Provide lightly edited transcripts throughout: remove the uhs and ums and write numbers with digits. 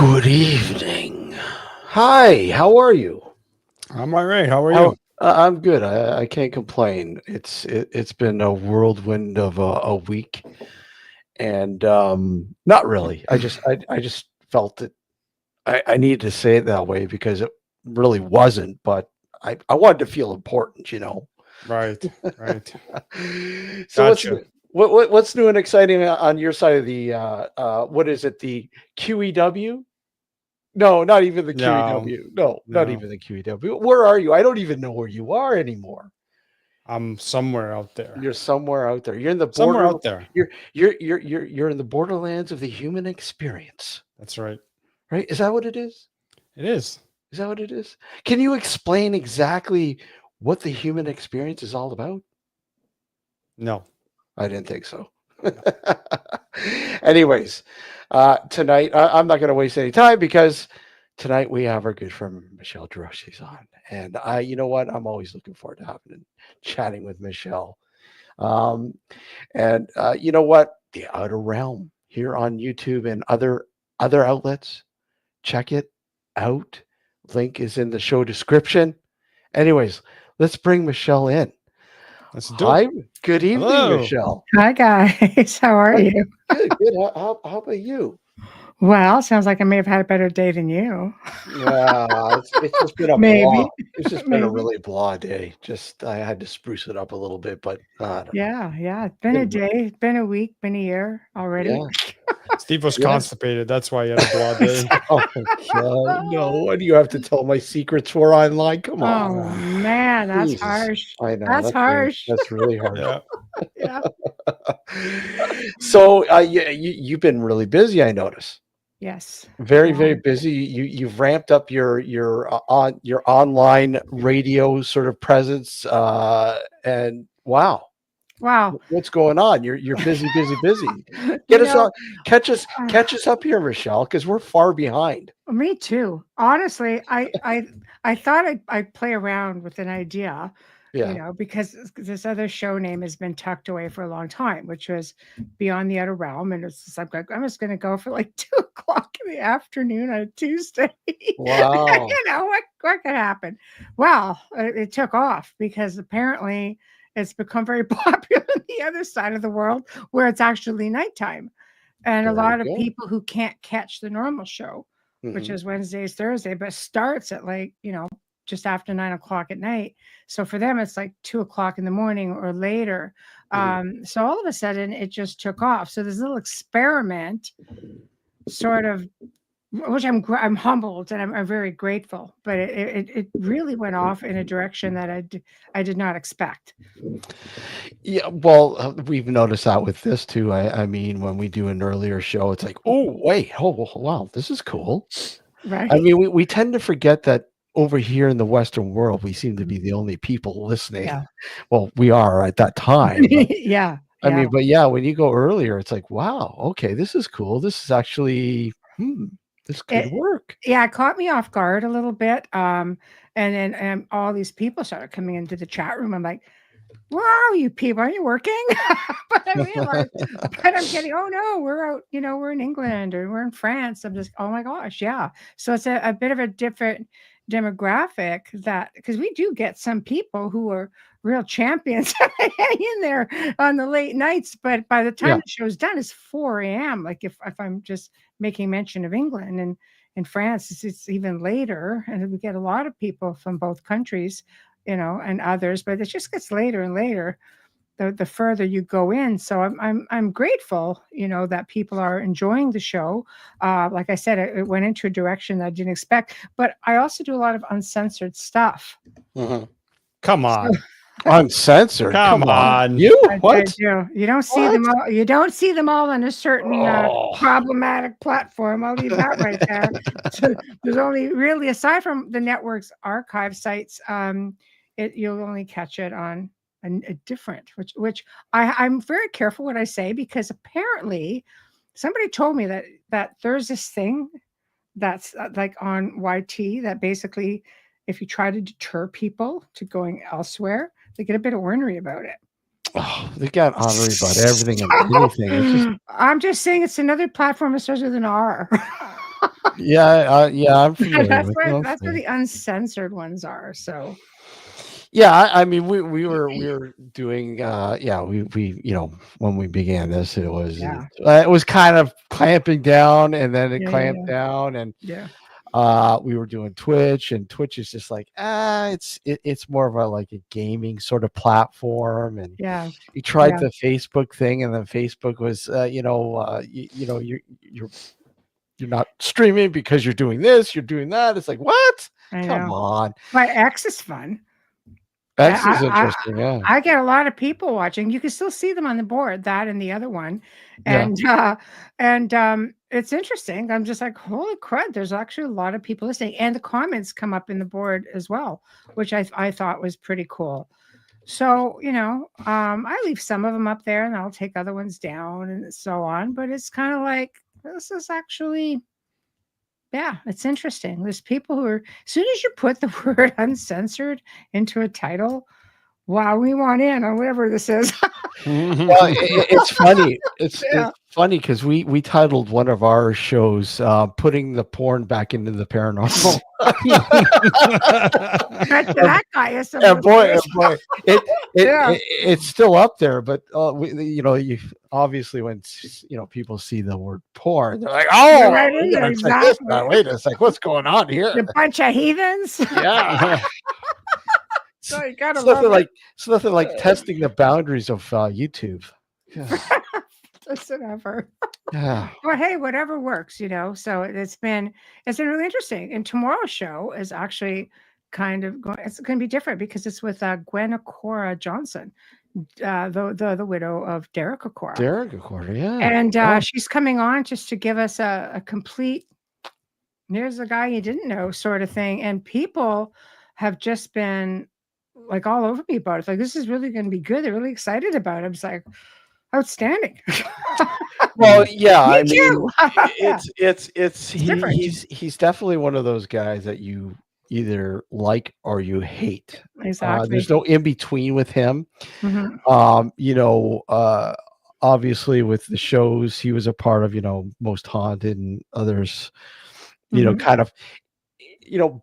Good evening. Hi, how are you? I'm all right. How are you? I'm good. I can't complain. It's been a whirlwind of a week, and not really. I just felt that I needed to say it that way because it really wasn't. But I wanted to feel important, you know. Right, right. So Gotcha. what's new and exciting on your side of the what is it, the QEW? No, not even the No, QEW. No, not no. even the QEW. Where are you? I don't even know where you are anymore. I'm somewhere out there. You're somewhere out there. You're in the Somewhere border. out there. You're in the borderlands of the human experience, That's right. right? Is that what it is? It is. Is that what it is? Can you explain exactly what the human experience is all about? No, I didn't think so. no. Anyways, tonight I'm not going to waste any time because tonight we have our good friend Michelle Desrochers on, and you know what, I'm always looking forward to having and chatting with Michelle. Um, and you know what, the Outer Realm here on YouTube and other outlets. Check it out. Link is in the show description. Anyways, let's bring Michelle in. Let's do it. Hi, good evening, Hello. Michelle. Hi guys, how are Hi, you? good, good. How about you? Well, sounds like I may have had a better day than you. It's just been a blah. Maybe, It's just been a maybe. really blah day. Just I had to spruce it up a little bit, but I don't know. Yeah. It's been a Been re- day, it's been a week, been a year already. Yeah, Steve was yeah. constipated. That's why he had a blah day. Oh God, no! What do you have to tell my secrets for online? Come on, Oh man, that's Jesus! harsh. I know That's harsh. that's really harsh. Yeah. Yeah. So you've been really busy. I notice. Yes. Very, Yeah. very busy. You've ramped up your online radio sort of presence, and wow, Wow. what's going on? You're busy, busy, busy. You Get us know, on, catch us up here, Michelle, because we're far behind. me too. Honestly, I thought I'd play around with an idea, Yeah. because this other show name has been tucked away for a long time, which was Beyond the Outer Realm. And it's just like, I'm just going to go for like 2 o'clock in the afternoon on a Tuesday. Wow. What could happen? Well, it took off because apparently it's become very popular on the other side of the world where it's actually nighttime. And a There you lot of go. people who can't catch the normal show, which Hmm. is Wednesdays, Thursday, but starts at like, just after 9 o'clock at night. So for them, it's like 2 o'clock in the morning or later. Hmm. So all of a sudden, it just took off. So this little experiment, sort of, which I'm humbled and I'm very grateful, but it really went off in a direction that I did not expect. Yeah. Well, we've noticed that with this too. I mean, when we do an earlier show, it's like, oh wait, oh wow, this is cool. I Right? mean, we tend to forget that over here in the Western world, we seem to be the only people listening. Yeah. Well, we are at that time, but Yeah. I Yeah. mean, but yeah, when you go earlier, it's like, wow, okay, this is cool. This is actually, this could It, work. yeah, it caught me off guard a little bit. And then all these people started coming into the chat room. I'm like, where are you people? Are you working? But I realized, but I'm getting, oh no, we're out, we're in England or we're in France. I'm just, oh my gosh, yeah. So it's a bit of a different demographic, that because we do get some people who are real champions hang in there on the late nights, but by the time Yeah. the show's done, it's 4 a.m. Like if I'm just making mention of England, and in France, it's even later, and we get a lot of people from both countries, and others, but it just gets later and later the further you go in. So I'm grateful, that people are enjoying the show. Like I said, it went into a direction that I didn't expect, but I also do a lot of uncensored stuff. Mhm. Come So on. Uncensored. Come Come on, on. you I what? do. You don't see What? them all. You don't see them all on a certain Oh, problematic platform. I'll leave that right there. So there's only really, aside from the network's archive sites, you'll only catch it on a different, which I'm very careful what I say, because apparently somebody told me that there's this thing that's like on YT, that basically if you try to deter people to going elsewhere, they get a bit ornery about it. oh, they got honorary about everything and anything. It's just I'm just saying it's another platform that starts with an R. Yeah, I'm familiar That's with where them. that's where the uncensored ones are. So Yeah, I mean, we were doing, yeah, we when we began this, yeah, it was kind of clamping down, and then it yeah, yeah, clamped down, and yeah, we were doing Twitch, and Twitch is just like, it's more of a like a gaming sort of platform, and yeah, you tried yeah. the Facebook thing, and then Facebook was, you're not streaming because you're doing this, you're doing that. It's like, what? I Come know. on. But X is fun. X is I interesting, yeah. I get a lot of people watching. You can still see them on the board, that and the other one, Yeah. and it's interesting. I'm just like, holy crud! There's actually a lot of people listening, and the comments come up in the board as well, which I thought was pretty cool. So I leave some of them up there, and I'll take other ones down, and so on. But it's kind of like this is actually. Yeah, it's interesting. There's people who are, as soon as you put the word uncensored into a title, wow, we want in on whatever this is. Well, it's funny. It's Yeah. funny because we titled one of our shows, "Putting the Porn Back into the Paranormal." That guy is some And boy, listeners. it, Yeah. it's still up there. But you obviously when people see the word porn, they're like, You're "Oh, right we in there, gotta check this exactly. out. Wait a sec, what's going on here?" You bunch of heathens. Yeah. So you gotta It's love nothing it. like testing the boundaries of YouTube. Yeah. Listen ever. Yeah. But hey, whatever works. So it's been really interesting. And tomorrow's show is actually kind of it's going to be different because it's with Gwen Acora Johnson, the widow of Derek Acora, Derek Recorder, yeah. and Oh, she's coming on just to give us a complete. There's a guy you didn't know sort of thing, and people have just been like all over me about it. Like this is really going to be good. They're really excited about it. I'm just like outstanding. well, yeah. Me I mean, too. Yeah, it's it's different. he's definitely one of those guys that you either like or you hate. Exactly. There's no in between with him. Mhm. Um, you know, uh, Obviously with the shows he was a part of, Most Haunted and others, Mhm. kind of,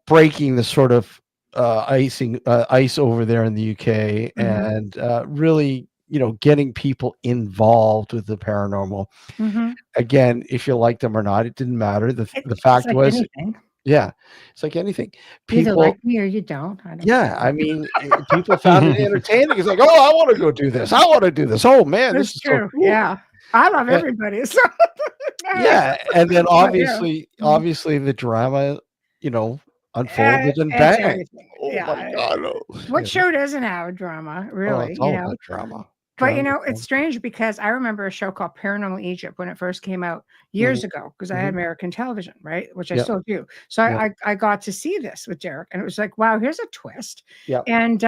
breaking the sort of ice over there in the UK, Mhm. and really, getting people involved with the paranormal. Mhm. Again, if you liked them or not, it didn't matter. The It's fact like was, anything. yeah, it's like anything. You either like People, me or you don't. I don't yeah, care. I mean, people found it entertaining. It's like, oh, I want to go do this. I want to do this. Oh man, this It's is so true. cool. Yeah. I love Eh, everybody. So yeah, and then but yeah. Mhm. obviously the drama, unfolded and It's bang. everything. Oh my Yeah. god. Oh, What show doesn't have drama, oh, really, it's you all know? about drama. But, Drama. it's strange because I remember a show called Paranormal Egypt when it first came out Hmm. years ago because I had Hmm. American television, right? Which I Yep. still do. So Yep. I got to see this with Derek, and it was like, wow, here's a twist. Yep. And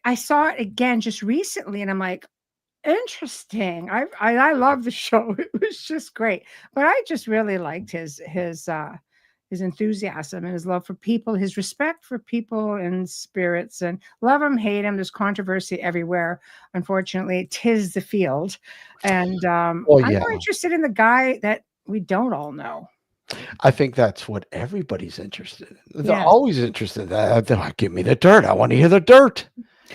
I saw it again just recently, and I'm like, interesting. I love the show. It was just great. But I just really liked his enthusiasm and his love for people, his respect for people and spirits, and love him, hate him. There's controversy everywhere. Unfortunately, 'tis the field. And Well, I'm yeah. more interested in the guy that we don't all know. I think that's what everybody's interested in. They're Yes. always interested in that. They're like, give me the dirt. I want to hear the dirt.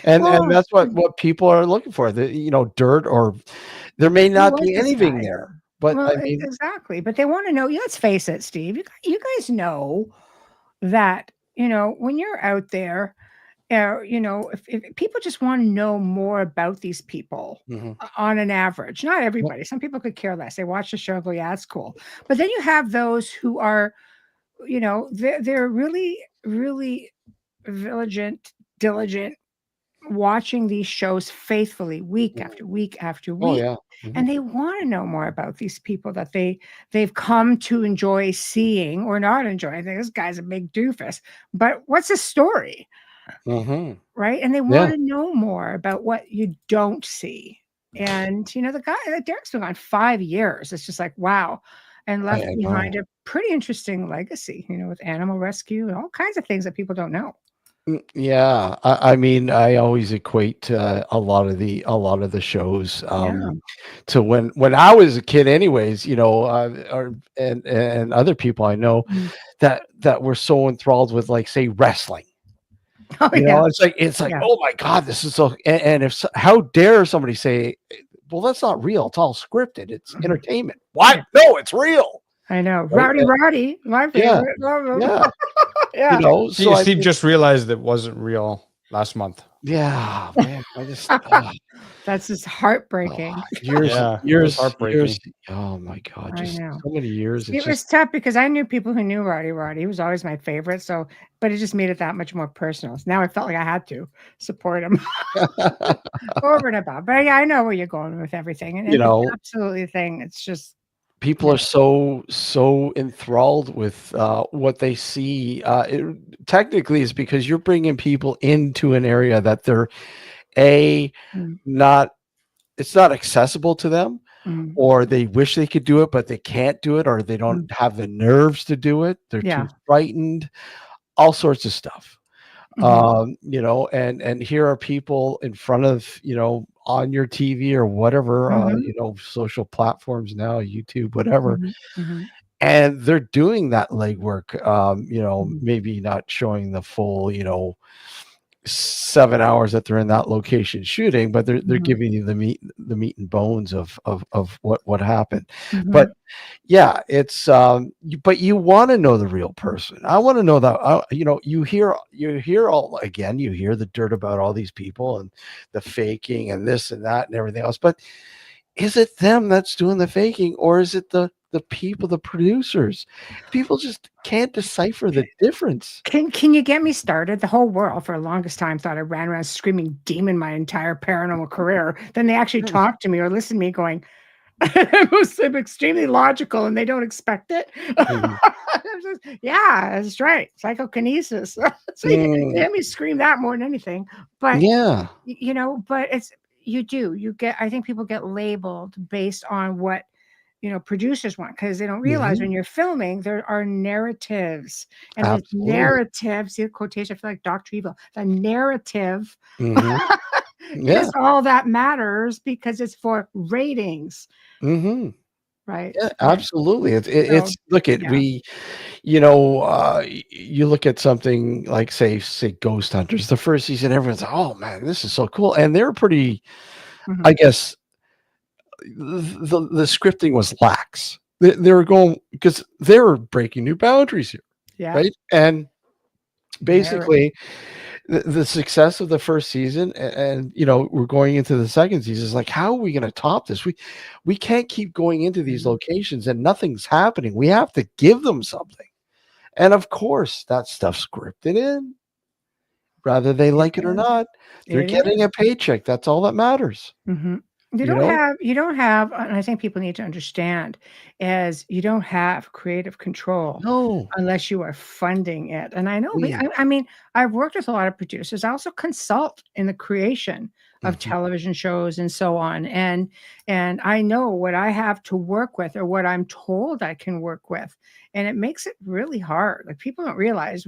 And Well, that's what people are looking for. Dirt, or there may who not was be this anything guy? there. But Well, I mean, exactly. But they want to know. Let's face it, Steve. You guys know that when you're out there, if people just want to know more about these people mhm. on an average, not Yep. everybody. Some people could care less. They watch the show and go, "Yeah, it's cool." But then you have those who are, they're really, really diligent, watching these shows faithfully week Mhm. after week after Oh week, yeah. Mhm. and they want to know more about these people that they've come to enjoy seeing or not enjoy. I think this guy's a big doofus, but what's his story, Mhm. right? And they want Yeah. to know more about what you don't see. And the guy, Derek's been on 5 years. It's just like wow, and left I behind know. a pretty interesting legacy, with animal rescue and all kinds of things that people don't know. Yeah, I mean, I always equate a lot of the shows Yeah. to when I was a kid, anyways. Or and other people I know Mm. that were so enthralled with, like, say, wrestling. Oh yeah. It's like, Yeah. oh my god, this is so. And if how dare somebody say, well, that's not real. It's all scripted. It's Mhm. entertainment. What? Yeah. No, it's real. I know. Right? Roddy, my Yeah, favorite. Love him. yeah. Yeah. So I Steve mean, just realized it wasn't real last month. yeah, man. I just That's just oh, heartbreaking. years, Yeah, it was years. heartbreaking. Oh my god, I just know. so many years. See, It's it was just tough because I knew people who knew Roddy. Roddy, he was always my favorite. So, but it just made it that much more personal. So now I felt like I had to support him over and above. But yeah, I know where you're going with everything, and, you it's know, absolutely a thing. It's just people yeah. are so enthralled with what they see. Technically, is because you're bringing people into an area that they're a Mm, not. It's not accessible to them, mm, or they wish they could do it, but they can't do it, or they don't mm. have the nerves to do it. They're too Yeah. frightened. All sorts of stuff. Hmm. And here are people in front of, on your TV or whatever, Hmm. social platforms now, YouTube, whatever, Hmm. Hmm. and they're doing that legwork. Hmm. Maybe not showing the full, 7 hours that they're in that location shooting, but they're Hmm. giving you the meat and bones of what happened. But Hmm. yeah, but you want to know the real person. I want to know that. You hear all again. You hear the dirt about all these people and the faking and this and that and everything else. But is it them that's doing the faking, or is it the people, the producers? People just can't decipher the difference. Can you get me started? The whole world for the longest time thought I ran around screaming demon my entire paranormal career. Then they actually talked to me or listened to me going, it was extremely logical and they don't expect it. Mhm. Yeah, that's right. Psychokinesis. So you Mm, hear me scream that more than anything. But yeah. but you get I think people get labeled based on what producers want because they don't realize Mhm. when you're filming there are narratives and the Absolutely. narratives, the quotation, I feel like Dr. Evil, the narrative Mhm. Yeah. is all that matters because it's for ratings, Mhm. right? Yeah, Right. absolutely. So It's look at yeah. we, you look at something like, say Ghost Hunters, the first season, everyone's like, oh man, this is so cool. And they're pretty, I Mhm. guess the scripting was lax. They were going because they were breaking new boundaries here, Yeah. right? And Very. basically the success of the first season, and we're going into the second season, is like, how are we going to top this? We can't keep going into these Mhm. locations and nothing's happening. We have to give them something, and of course that stuff's scripted in, whether they It like it or is. not. They're It getting is. a paycheck. That's all that matters. Mhm. You you don't know have you don't have and I think people need to understand is you don't have creative control no. unless you are funding it. And I know Mm, I mean, I've worked with a lot of producers. I also consult in the creation of mhm, television shows and so on. And I know what I have to work with or what I'm told I can work with. And it makes it really hard. Like people don't realize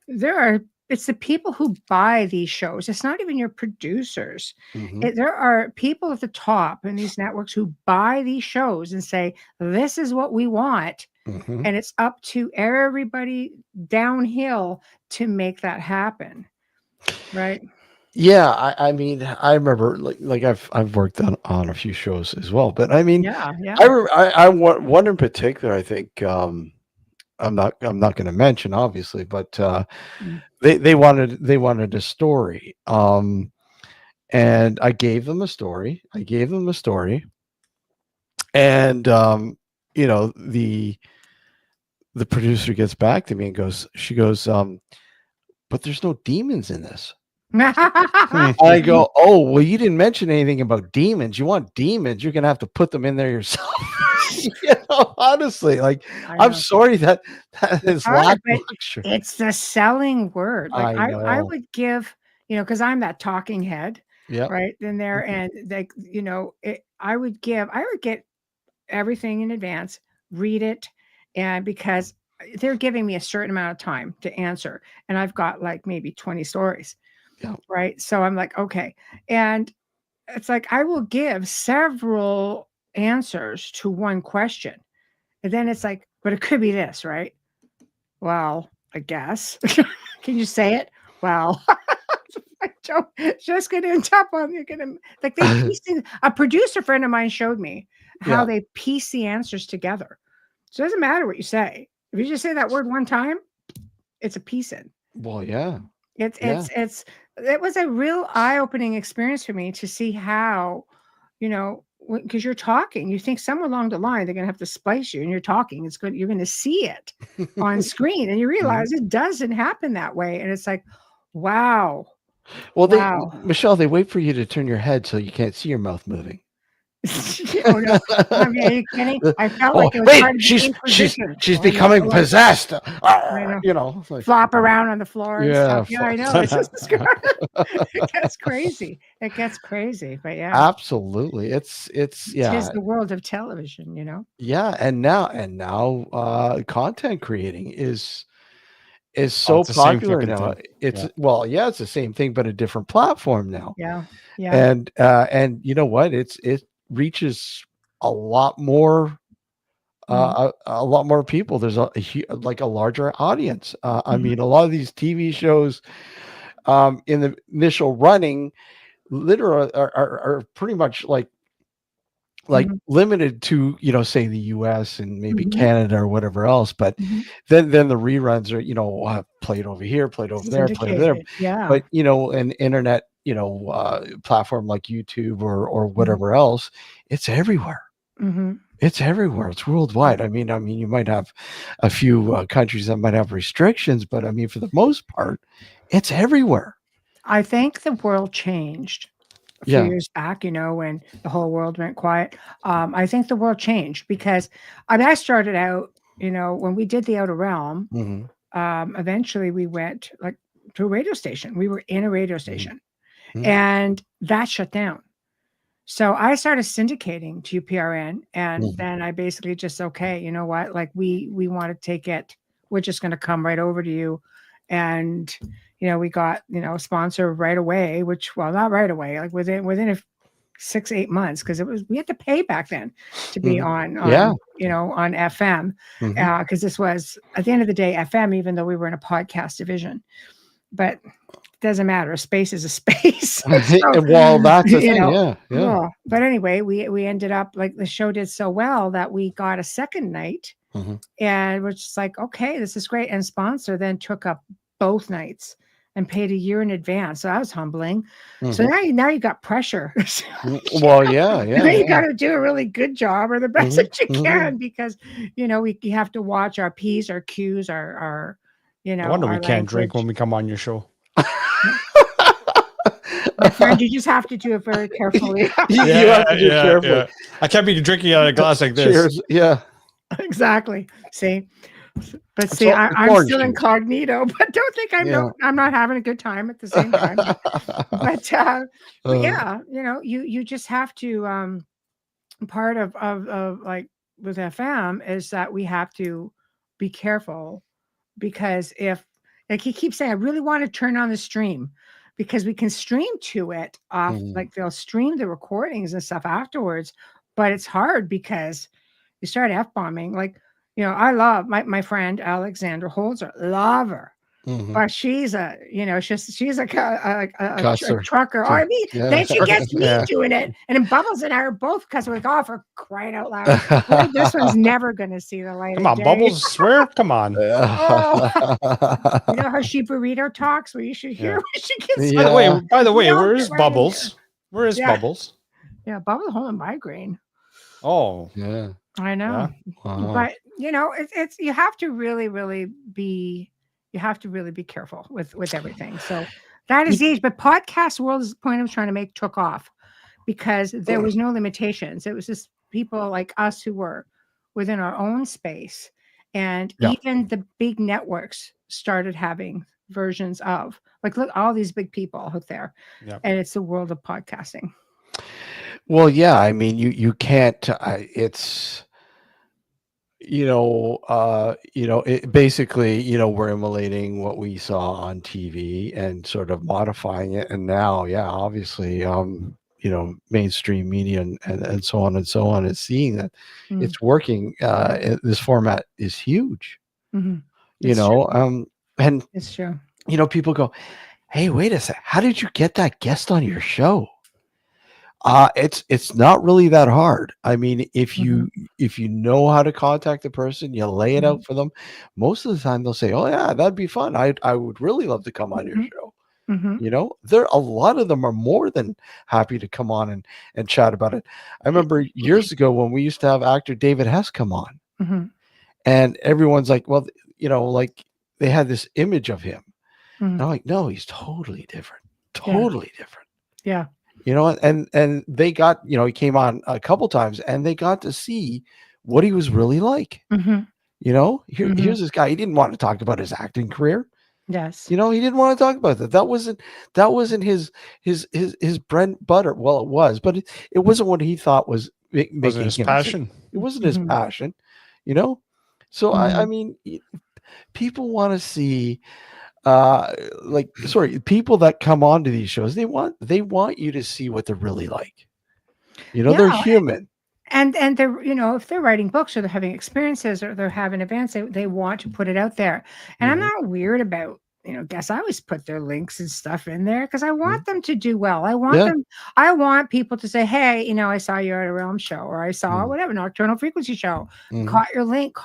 there are it's the people who buy these shows. It's not even your producers. mhm, There are people at the top in these networks who buy these shows and say, "This is what we want," mhm. and it's up to everybody downhill to make that happen, right? Yeah, I mean, I remember, like I've worked on a few shows as well, but I mean, Yeah, yeah. I want one in particular. I think I'm not going to mention, obviously, but Mm. they wanted a story, and I gave them a story. And you know the the producer gets back to me and she goes, but there's no demons in this. Hmm. I go, "Oh, well, you didn't mention anything about demons. You want demons, you're gonna have to put them in there yourself." Honestly, like, I I'm know. sorry that It's is hard, but lackluster. it's the selling word. Like I I know. would give, because I'm that talking head, Yep. right? In there, Mhm. and like, I would get everything in advance, read it, and because they're giving me a certain amount of time to answer, and I've got like maybe 20 stories. Yeah. Right. So I'm like, okay. And it's like I will give several answers to one question. And then it's like, but it could be this, right? Well, I guess. Can you say it? Well, I don't just gonna top on you're gonna like they piece a producer friend of mine showed me how Yeah. they piece the answers together. So it doesn't matter what you say. If you just say that word one time, it's a piece in. Well, yeah. It's it was a real eye-opening experience for me to see how, because you're talking, you think somewhere along the line they're gonna have to splice you, and you're talking. It's good. You're gonna see it on screen, and you realize it doesn't happen that way. And it's like, wow, Well, wow. Michelle, they wait for you to turn your head so you can't see your mouth moving. Oh no, are you kidding? I felt like it was Wait, part of the Inquisition. she's Oh, no, becoming like, possessed. I know. It's like, Flop around on the floor and yeah, stuff. Yeah, I know. It's just it gets crazy. It gets crazy, but yeah. absolutely. It's yeah. Tis the world of television, Yeah, and now content creating is so it's the same popular flipping now. thing. It's Yeah. well, yeah, it's the same thing, but a different platform now. Yeah. Yeah. And you know what? It reaches a lot more a lot more people. There's like a larger audience. I Mhm. mean, a lot of these TV shows in the initial running literally are pretty much like Mhm. limited to say the US and maybe Mhm. Canada or whatever else, but Mhm. then the reruns are played over here, played over there, played over there. Syndicated. Yeah. But an internet platform like YouTube or Mhm. whatever else, it's everywhere. Mhm. It's everywhere. It's worldwide. I mean, you might have a few countries that might have restrictions, but I mean, for the most part, it's everywhere. I think the world changed a few Yeah. years back, when the whole world went quiet. I think the world changed because I started out, when we did the Outer Realm, Hmm. eventually we went like to a radio station. We were in a radio station Hmm. and that shut down. So I started syndicating to UPRN, and Hmm. then I basically just, okay, you know what? Like we want to take it. We're just going to come right over to you. And, we got, a sponsor right away, which, well, not right away, like within 6-8 months, because we had to pay back then to be Hmm. on Yeah. on FM, Hmm. because this was at the end of the day FM, even though we were in a podcast division. But doesn't matter. A space is a space. So, Well, that's the thing. Yeah. well, but anyway, we ended up like the show did so well that we got a second night, Hmm. and we're just like, okay, this is great. And sponsor then took up both nights and paid a year in advance. So that was humbling. So Hmm. now you got pressure. Well, yeah. You got to do a really good job or the best Hmm. that you Hmm. can, because we have to watch our P's, our Q's, our No wonder we our can't drink language. when we come on your show. My friend, you just have to do it very carefully. You have to do carefully. I can't be drinking out of a glass like this. Cheers. Yeah. Exactly. See, but It's see, all- it's I'm orange still juice. incognito, but don't think I'm not having a good time at the same time. But yeah, you just have to. Part of like with FM is that we have to be careful, because if, like, he keeps saying, I really want to turn on the stream, because we can stream to it off, Mhm. like they'll stream the recordings and stuff afterwards, but it's hard because you start f-bombing. Like, I love my friend Alexandra Holzer, love her. Mhm. But she's she's like a Cusser. trucker. Oh, I mean, Yeah. then she gets me Yeah. doing it, and then Bubbles and I are both, because we're like, oh, for crying out loud, this one's never going to see the light Come of on, day. Bubbles, swear. Come on. Oh. You know how she burrito talks? Well, you should hear Yeah. when she gets. Yeah. By the way, We all where get is right in Bubbles? Where is Yeah. Bubbles? Yeah, Bubbles holding migraine. Oh, Yeah. I know, Wow. but it's you have to really be careful with everything. So that is the age. But podcast world is the point I was trying to make took off, because there was no limitations. It was just people like us who were within our own space, and Yeah. even the big networks started having versions of, like, look, all these big people out there, yeah. and it's the world of podcasting. Well, yeah. I mean, you can't. It's it basically, we're emulating what we saw on TV and sort of modifying it. And now, yeah, obviously, mainstream media and so on and so on is seeing that Mm, it's working. This format is huge, mhm. you It's true. know, and, It's true. people go, hey, wait a sec. How did you get that guest on your show? It's not really that hard. I mean, Mhm, if you know how to contact the person, you lay it mhm, out for them. Most of the time, they'll say, "Oh yeah, that'd be fun. I would really love to come on your mhm, show." mhm. There a lot of them are more than happy to come on and chat about it. I remember years ago when we used to have actor David Hess come on, Mhm, and everyone's like, "Well, like they had this image of him." And mhm. I'm like, "No, he's totally different. Yeah, Totally different." yeah. And they got, he came on a couple times and they got to see what he was really like. Mhm, mhm. Here's this guy. He didn't want to talk about his acting career. Yes. He didn't want to talk about that. That wasn't his bread and butter. Well, it was, but it wasn't what he thought was Wasn't making his him. passion. It wasn't his Mhm, passion, you know. So I mhm. mean, people want to see people that come onto these shows, they want you to see what they're really like. Yeah, They're human. and they're, if they're writing books or they're having experiences or they're having events, they want to put it out there. And I'm Mhm, not weird about, guess I always put their links and stuff in there because I mhm. want them to do well. Yeah. I want people to say, hey, I saw you at a realm show or I saw Mhm, whatever, nocturnal frequency show, mhm. caught your link,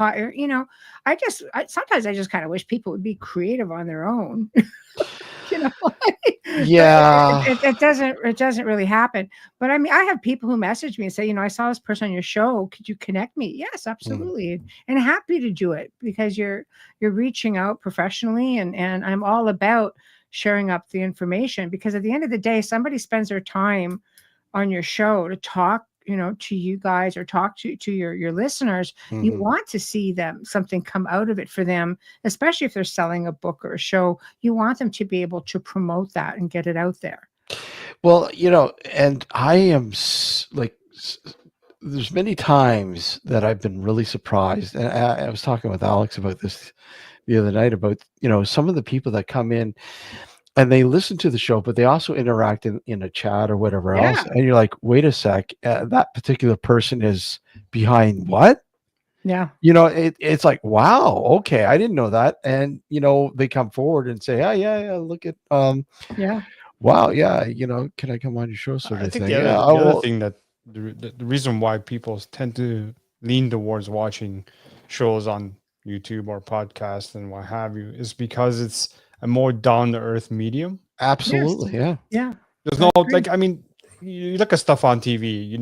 sometimes I just kind of wish people would be creative on their own. you know, but Yeah. it doesn't really happen. But I mean, I have people who message me and say, I saw this person on your show. Could you connect me? Yes, Mhm, absolutely. And happy to do it because you're reaching out professionally and I'm all about sharing up the information because at the end of the day, somebody spends their time on your show to talk to you guys or talk to your listeners. You mhm. want to see them something come out of it for them, especially if they're selling a book or a show. You want them to be able to promote that and get it out there. Well, and I am there's many times that I've been really surprised. And I was talking with Alex about this the other night about, some of the people that come in and they listen to the show, but they also interact in a chat or whatever else. Yeah, And you're like, wait a sec, that particular person is behind what? yeah, It's like, wow, okay, I didn't know that. And, they come forward and say, oh, yeah, yeah, look at, yeah. wow, yeah, can I come on your show sort I of think thing? Yeah, I the other will. thing that the reason why people tend to lean towards watching shows on YouTube or podcasts and what have you is because it's a more down to earth medium. Yes, Absolutely. Yeah. yeah. There's I no agree. I mean, you look at stuff on TV,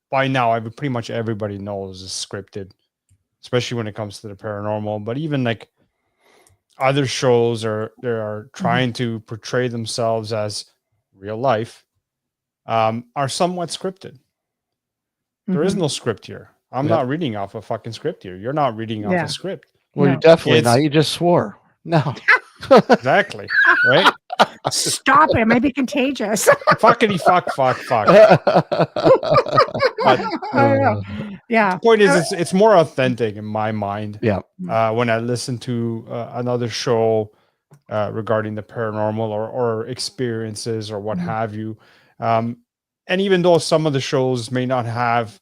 by now pretty much everybody knows it's scripted, especially when it comes to the paranormal. But even like other shows are Mhm, trying to portray themselves as real life, are somewhat scripted. There is mhm. no script here. I'm Yeah. not reading off a fucking script here. You're not reading off a Yeah, script. Well, you're no. definitely not. It's You just swore. No. exactly right. Stop it. It might be contagious. Fuckity fuck. But I know. Uh, the Yeah. point is, it's more authentic in my mind. yeah. When I listen to another show regarding the paranormal or experiences or what Mhm, have you, um, and even though some of the shows may not have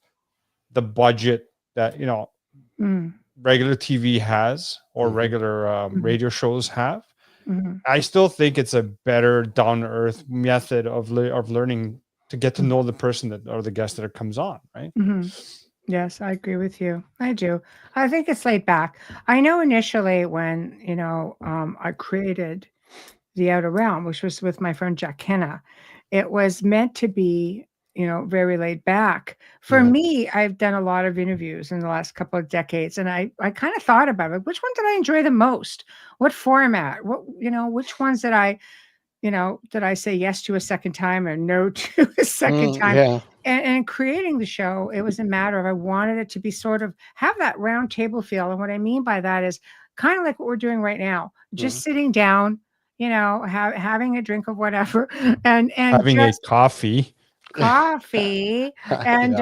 the budget that mhm, regular TV has or Mhm. regular mhm, radio shows have, mhm, I still think it's a better down to earth method of learning to get to mhm, know the person that or the guest that comes on, right? mhm. Yes, I agree with you. I do. I think it's laid back. I know initially when, I created the Outer Realm, which was with my friend Jack Kenna, it was meant to be, very laid back. For Yeah. me, I've done a lot of interviews in the last couple of decades, and I kind of thought about it. Which one did I enjoy the most? What format? Which ones did I say yes to a second time or no to a second time? Yeah. And creating the show, it was a matter of I wanted it to be sort of have that round table feel. And what I mean by that is kind of like what we're doing right now, Mhm. just sitting down, having a drink of whatever, and Having a just coffee. coffee, and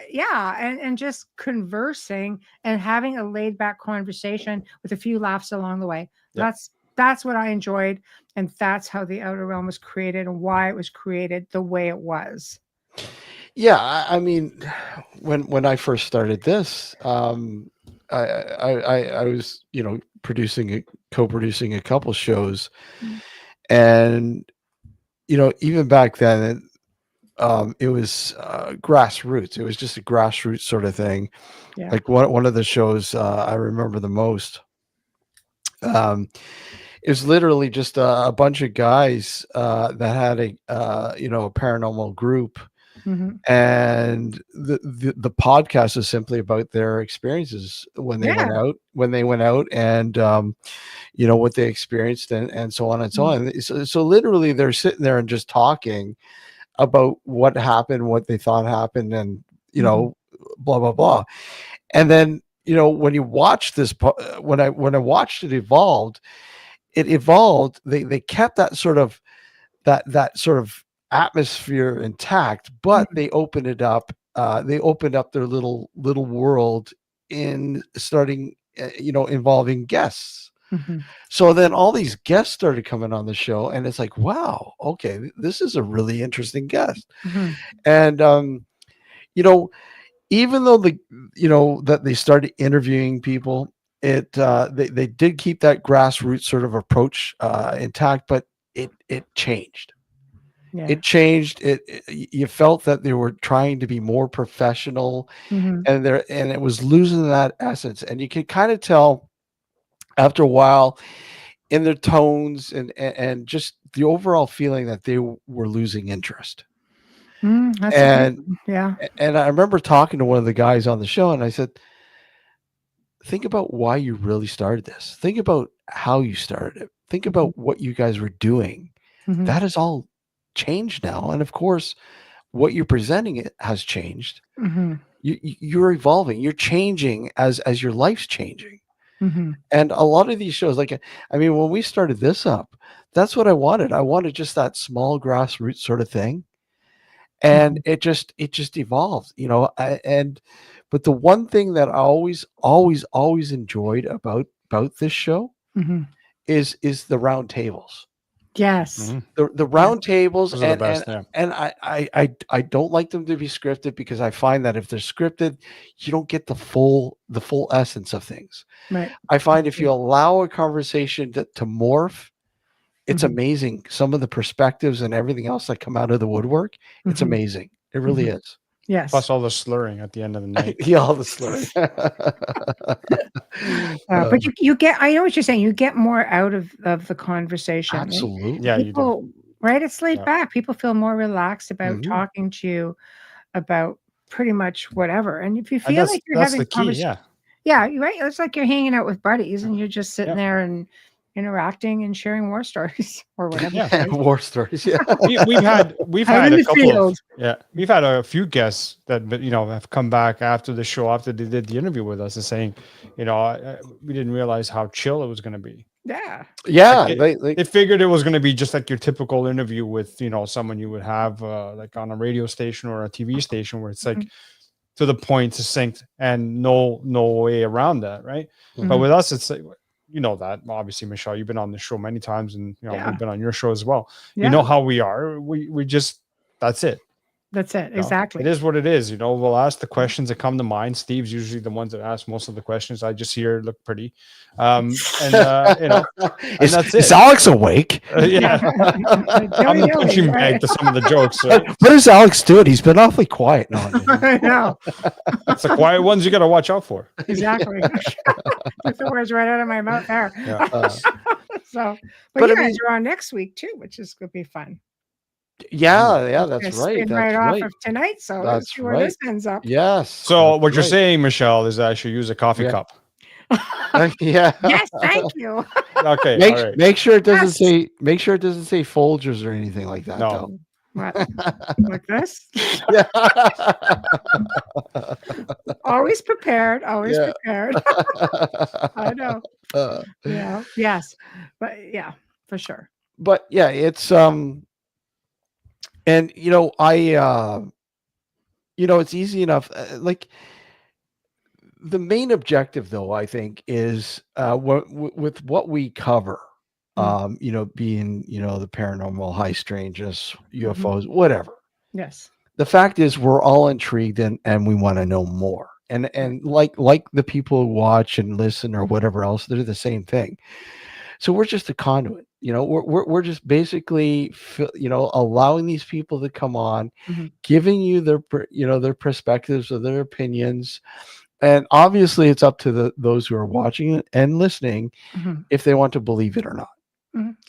Yeah. and just conversing and having a laid back conversation with a few laughs along the way. Yep. That's what I enjoyed, and that's how the Outer Realm was created and why it was created the way it was. Yeah, I mean, when I first started this, I was co-producing a couple shows, Mm. and even back then, it was grassroots. It was just a grassroots sort of thing. Yeah. Like one of the shows I remember the most. Um, it was literally just a bunch of guys that had a paranormal group, Hmm. and the podcast is simply about their experiences Yeah. when they went out, and what they experienced, and so on and so Mm. on. So literally they're sitting there and just talking about what happened, what they thought happened, and Mhm. blah blah blah. And then when you watch this, when I watched it evolved. They kept that sort of atmosphere intact, but Mhm. they opened it up. They opened up their little world in starting, involving guests. Mhm. So then all these guests started coming on the show, and it's like, wow, okay, this is a really interesting guest. Mhm. And you know, even though that they started interviewing people, they did keep that grassroots sort of approach intact, but it changed. Yeah. It changed. You felt that they were trying to be more professional, Mhm. and it was losing that essence. And you could kind of tell after a while in their tones, and just the overall feeling that they were losing interest. Mm, that's a good And one. Yeah. and I remember talking to one of the guys on the show, and I said, think about why you really started this. Think about how you started it. Think Mhm. about what you guys were doing. Mhm. That has all changed now. And of course, what you're presenting it has changed. Mhm. You're evolving. You're changing as your life's changing. Mhm. And a lot of these shows, like, I mean, when we started this up, that's what I wanted. I wanted just that small grassroots sort of thing, and Mhm. it just evolved, but the one thing that I always enjoyed about this show Mhm. is the round tables. Yes. Mhm. The Yes. round tables, Those are the and best. Yeah. I don't like them to be scripted, because I find that if they're scripted, you don't get the full essence of things. Right. I find if you allow a conversation to morph, it's Mhm. amazing. Some of the perspectives and everything else that come out of the woodwork, it's Mhm. amazing. It really Mhm. is. Yes. Plus all the slurring at the end of the night. Yeah, all the slurring. But you get, I know what you're saying. You get more out of the conversation. Right? Yeah, Absolutely. you do. People, right? It's laid Yeah. back. People feel more relaxed about Mhm. talking to you about pretty much whatever. And if you And feel that's like you're that's having the key. conversation, Yeah. yeah, you're right. It's like you're hanging out with buddies and you're just sitting Yeah. there and interacting and sharing war stories or whatever it Yeah. is. War stories, yeah. We've had Out in a the couple of field. we've had a few guests that have come back after the show, after they did the interview with us, and saying, we didn't realize how chill it was going to be. Yeah. Like Yeah, they they figured it was going to be just like your typical interview with someone you would have like on a radio station or a TV station, where it's like Mhm. to the point, succinct, and no way around that, right? But Mhm. Mhm. with us, it's like, that obviously, Michelle, you've been on the show many times, and Yeah. we've been on your show as well. You Yeah. know how we are. We just, that's it. That's it. It Exactly. is what it is. We'll ask the questions that come to mind. Steve's usually the ones that ask most of the questions. I just hear look pretty, and and is that's is it. Alex awake? Yeah, I'm the Dilly-dilly, punching right? bag to some of the jokes. Right? What is Alex doing? He's been awfully quiet. No, I know. It's the quiet ones you got to watch out for. Exactly. Took the words right out of my mouth there. Yeah. So, but But you I guys mean, are on next week too, which is going to be fun. yeah, It's that's gonna right. spin That's right off right. of tonight. So let's That's see where this right. ends up. Yes. So That's what you're right. saying, Michelle, is that I should use a coffee Yeah. cup. Yeah. Yes, thank you. Okay, Make all right. make sure it doesn't Yes. say Folgers or anything like that, No. What? Like this? though. Always prepared. Always Yeah. prepared. I know. Uh, Yeah. Yes. But yeah, for sure. but yeah, it's And it's easy enough. Like the main objective, though, I think, is with what we cover. Being the paranormal, high strangeness, UFOs, whatever. Yes. The fact is, we're all intrigued and we want to know more. And like the people who watch and listen or whatever else, they're the same thing. So we're just a conduit. We're just basically allowing these people to come on, giving you their perspectives or their opinions. And obviously, it's up to those who are watching and listening if they want to believe it or not.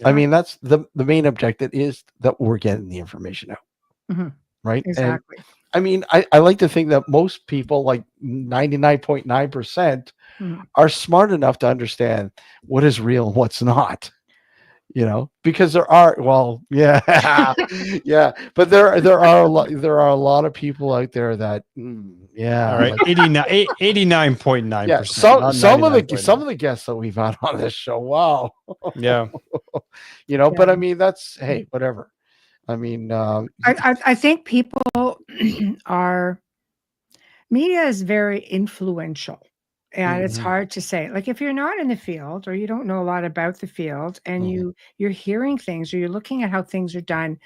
I mean, that's the main objective, is that we're getting the information out. Right. Exactly. And I mean, I like to think that most people, like 99.9%, are smart enough to understand what is real and what's not. Because there are, yeah, yeah, but there are a lot of people out there that, All right, 89.9%. Yeah, some of the guests that we've had on this show, wow, yeah, but I mean, that's, hey, whatever. I mean, I think people media is very influential. And it's hard to say. Like, if you're not in the field or you don't know a lot about the field, and you're hearing things or you're looking at how things are done,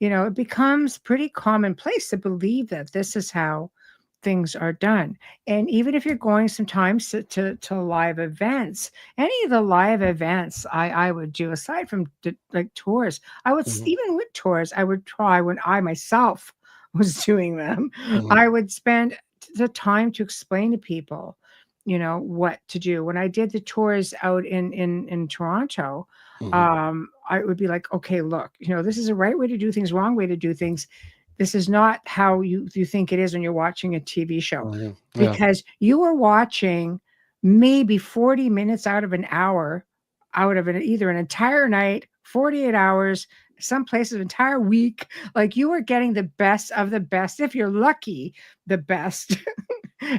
it becomes pretty commonplace to believe that this is how things are done. And even if you're going sometimes to live events, any of the live events I would do, aside from like tours, I would even with tours, I would try, when I myself was doing them, I would spend the time to explain to people what to do. When I did the tours out in Toronto, I would be like, okay, look, this is the right way to do things, wrong way to do things. This is not how you think it is when you're watching a TV show, because you are watching maybe 40 minutes out of an hour, out of either an entire night, 48 hours, some places an entire week. Like, you are getting the best of the best, if you're lucky, the best.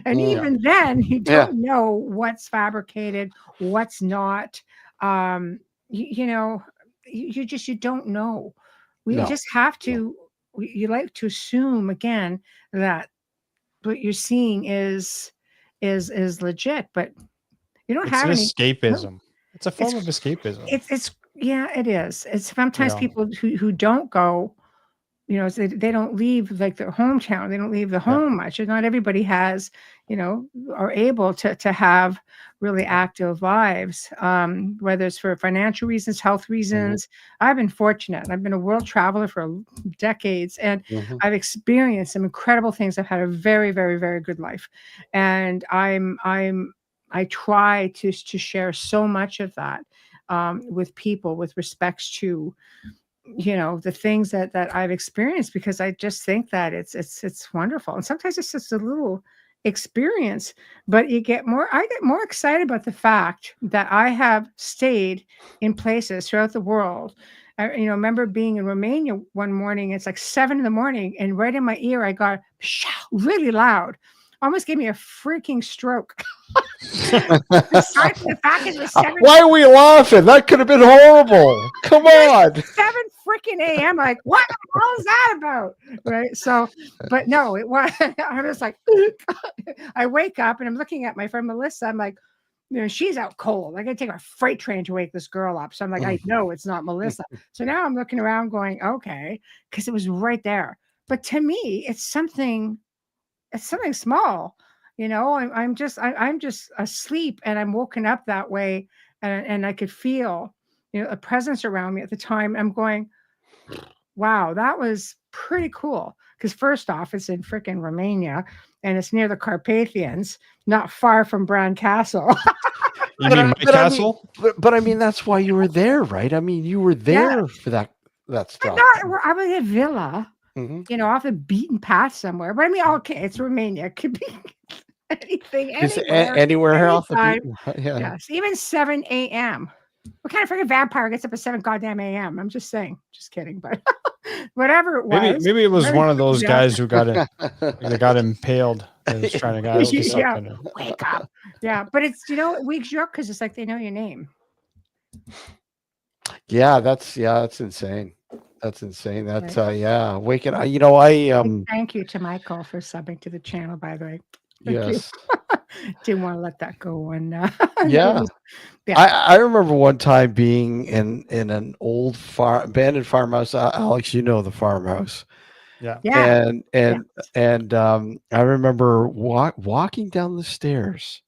And even then, you don't know what's fabricated, what's not. You don't know. We just have to. You like to assume again that what you're seeing is legit, but you don't have any escapism. It's a form of escapism. It is. It's sometimes people who don't go. They don't leave like their hometown. They don't leave the home much. And not everybody has, are able to have really active lives, whether it's for financial reasons, health reasons. I've been fortunate. I've been a world traveler for decades, and I've experienced some incredible things. I've had a very, very, very good life. And I try to share so much of that with people, with respects to the things that I've experienced, because I just think that it's wonderful. And sometimes it's just a little experience, but I get more excited about the fact that I have stayed in places throughout the world. I remember being in Romania one morning. It's like 7 a.m, and right in my ear I got really loud. Almost gave me a freaking stroke. Aside from the fact it was 7. Why are we laughing? That could have been horrible. Come on. 7 freaking a.m. Like, what the hell is that about? Right. So, but no, it was. I was like, I wake up and I'm looking at my friend Melissa. I'm like, she's out cold. I got to take a freight train to wake this girl up. So I'm like, I know it's not Melissa. So now I'm looking around going, okay, because it was right there. But to me, it's something small. I'm just asleep, and I'm woken up that way, and I could feel a presence around me at the time. I'm going, wow, that was pretty cool. Because first off, it's in freaking Romania, and it's near the Carpathians, not far from Bran Castle. You mean my castle? But I mean, that's why you were there, right? I mean, you were there for that stuff. I was in a villa. Off the beaten path somewhere. But I mean, okay, it's Romania. It could be anything, anywhere off the beaten. Yes, even 7 a.m. What kind of freaking vampire gets up at 7 goddamn a.m.? I'm just saying. Just kidding. But whatever it was. Maybe it was one of those guys who got impaled and was trying to get something. Wake up. Yeah, but it's it wakes you up because it's like they know your name. Yeah, that's insane. That's insane. That's Right. yeah, waking. I Big thank you to Michael for subbing to the channel, by the way. Thank you. yes, Didn't want to let that go on. yeah. Yeah. I remember one time being in an old abandoned farmhouse. Alex, you know the farmhouse, Yeah. Yeah. and Yeah. I remember walking down the stairs,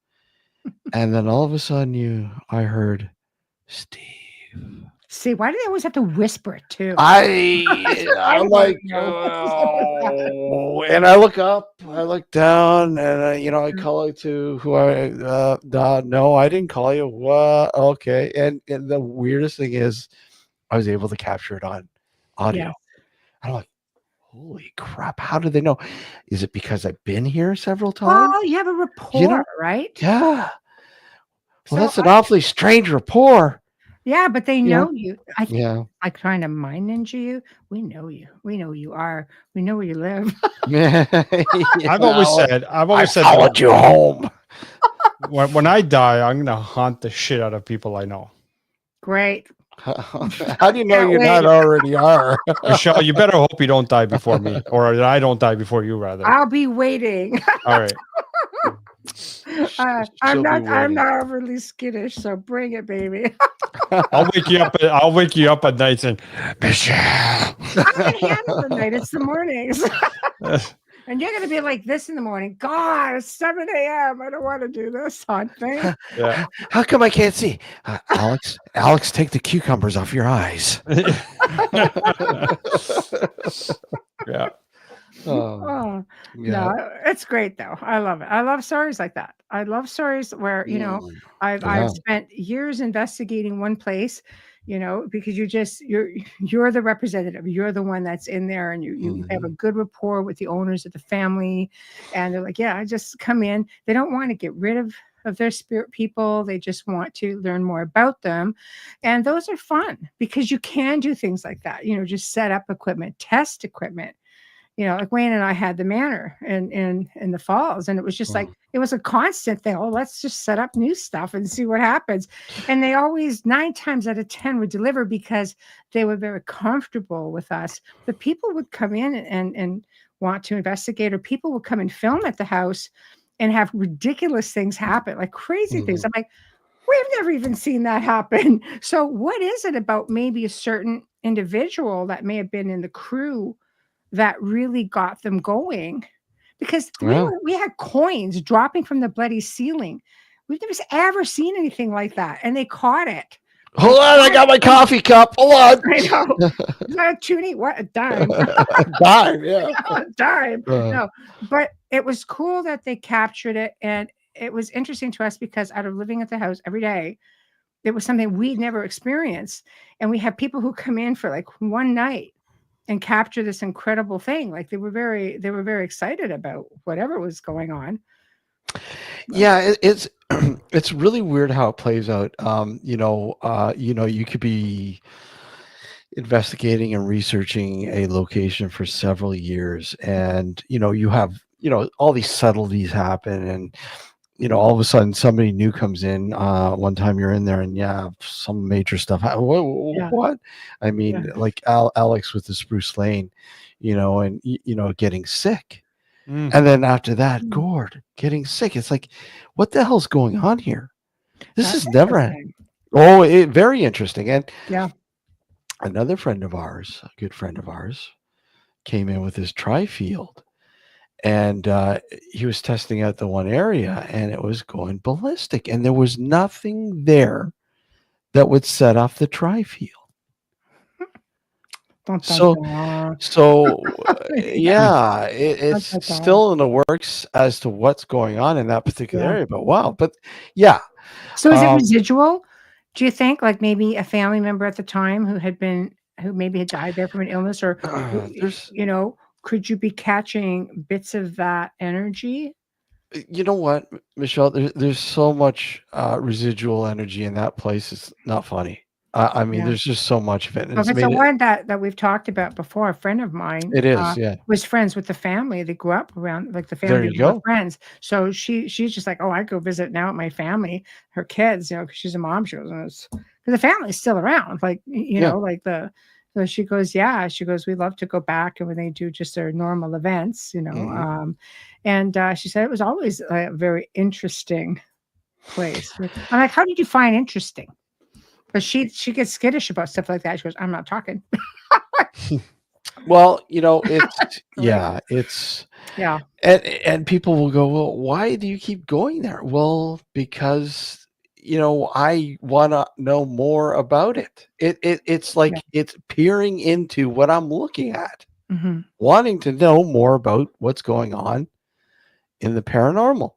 and then all of a sudden, I heard Steve. See, why do they always have to whisper it too? That's I what I I'm want to like, know. oh, and I look up, I look down, and I Mm. call it to who no, I didn't call you. What? Okay, and the weirdest thing is, I was able to capture it on audio. Yes. I'm like, holy crap! How do they know? Is it because I've been here several times? Well, you have a You rapport, know? right? Yeah. Well, So that's an awfully strange rapport. yeah, but they You know? know you. I think Yeah. like trying to mind ninja you. We know you. We know who you are. We know where you live. Yeah. I've I always said that followed you home. when I die, I'm gonna haunt the shit out of people I know. Great. How do you know Can't you're wait. not already are? Michelle, you better hope you don't die before me, or that I don't die before you, rather. I'll be waiting. All right. I'm She'll be not. I'm waiting. not overly skittish, so bring it, baby. I'll wake you up. I'll wake you up at night saying, Michelle. I can handle the night. It's the mornings. And you're going to be like this in the morning. God, it's 7 a.m. I don't want to do this haunt thing. Yeah. How come I can't see? Alex, take the cucumbers off your eyes. Yeah. Oh, Yeah. no, it's great though. I love it. I love stories like that. I love stories where, Mm, I've yeah. spent years investigating one place, because you're the representative. You're the one that's in there and you have a Mhm. good rapport with the owners of the family. And they're like, yeah, I just come in. They don't want to get rid of their spirit people. They just want to learn more about them. And those are fun because you can do things like that, just set up equipment, test equipment. Like Wayne and I had the manor in the falls, and it was just like Mm. it was a constant thing. Oh, let's just set up new stuff and see what happens. And they always 9 times out of 10 would deliver because they were very comfortable with us. But people would come in and want to investigate, or people would come and film at the house and have ridiculous things happen, like crazy things. Mhm. I'm like, we've never even seen that happen. So what is it about maybe a certain individual that may have been in the crew that really got them going? Because Yeah. we had coins dropping from the bloody ceiling. We've never ever seen anything like that, and they caught it. Hold Like, on, I got my coffee cup. Hold on. I know. Is that a toonie? What, a dime? Dime, yeah. A dime. Uh, No, but it was cool that they captured it, and it was interesting to us because out of living at the house every day, it was something we'd never experienced, and we have people who come in for like one night and capture this incredible thing. Like they were very excited about whatever was going on. yeah, it's it's really weird how it plays out. You could be investigating and researching a location for several years, and you have all these subtleties happen, and all of a sudden somebody new comes in. One time you're in there, and yeah, some major stuff. Yeah. What? I Yeah. mean, like Alex with the Spruce Lane, and getting sick. Mm. And then after that, Mm. Gord getting sick. It's like, what the hell's going on here? This That's is never. interesting. Very interesting. And Yeah. another friend of ours, a good friend of ours, came in with his tri-field, and he was testing out the one area, and it was going ballistic, and there was nothing there that would set off the tri-field. Dun, dun, So, dun. yeah, it's Dun, dun, dun. still in the works as to what's going on in that particular Yeah. area. But wow, but yeah, So is it um, residual? Do you think like maybe a family member at the time who maybe had died there from an illness, or there's, could you be catching bits of that energy? you know what, Michelle, there's so much residual energy in that place. It's not funny. I mean, Yeah. there's just so much of it, and Well, it's if it's the made it. one that we've talked about before, a friend of mine It is, yeah. was friends with the family. They grew up around, like the There family you were go. friends. So she's just like, oh, I go visit now at my family, her kids, because she's a mom. She goes, because the family's still around, like Yeah. like the So she goes, yeah. She goes, we love to go back and when they do just their normal events, and she said it was always a very interesting place. I'm like, how did you find interesting? But she gets skittish about stuff like that. She goes, I'm not talking. Well, it's Right. it's Yeah. and people will go, well, why do you keep going there? Well, because I want to know more about it. It's Yeah. like it's peering into what I'm looking at, Hmm. wanting to know more about what's going on in the paranormal.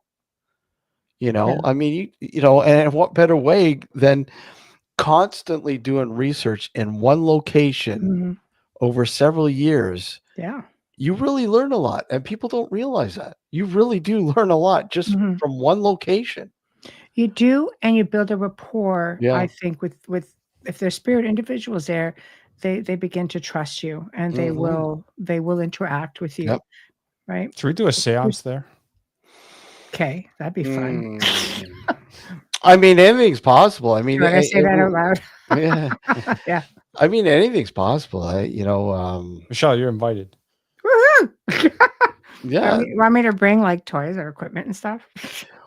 Yeah. I mean, and what better way than constantly doing research in one location Hmm. over several years. Yeah. You really learn a lot, and people don't realize that. You really do learn a lot just Hmm. from one location. You do, and you build a rapport, I Yeah. think, with if there's spirit individuals there, they begin to trust you and Mhm. they will interact with you, Yep. right? Should we do a seance there? Okay, that'd be fun. Mm. I mean, anything's possible. I mean, Should I say that out loud? yeah. Yeah. I mean, anything's possible. Michelle, you're invited. Woohoo! Yeah. Want me to bring like toys or equipment and stuff?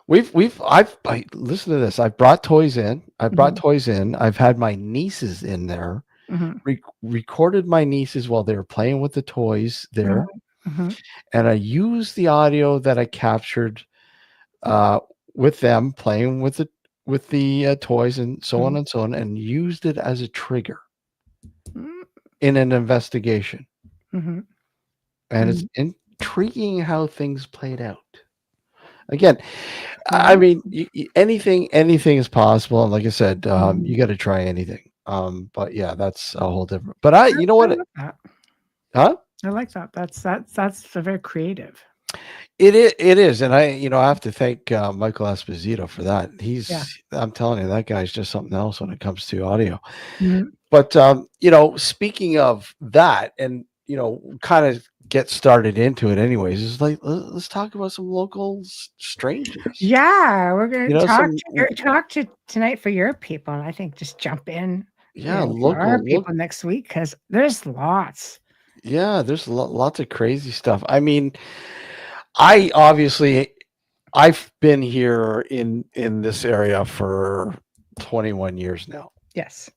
Listen to this. I've brought toys in. Mhm, I've had my nieces in there, mhm, recorded my nieces while they were playing with the toys mhm, there, mhm, and I used the audio that I captured uh, with them playing with the toys and so on mhm, and so on, and used it as a trigger mm, in an investigation. mhm, And it's mhm. intriguing how things played out. Again, I Well, mean, anything is possible, and like I said, mhm. you got to try anything. But yeah, that's a whole different. But I, you know I what? like that. Huh? I like that. That's very creative. It is, and I have to thank Michael Esposito for that. Yeah. I'm telling you, that guy's just something else when it comes to audio. Mhm, But speaking of that, and kind of get started into it, anyways, is like let's talk about some local strangeness. yeah, we're gonna Some talk to tonight for your people, and I think just jump in, yeah, for our local look. people next week because there's lots. Yeah, there's lots of crazy stuff. I mean, I obviously I've been here in this area for 21 years now. Yes.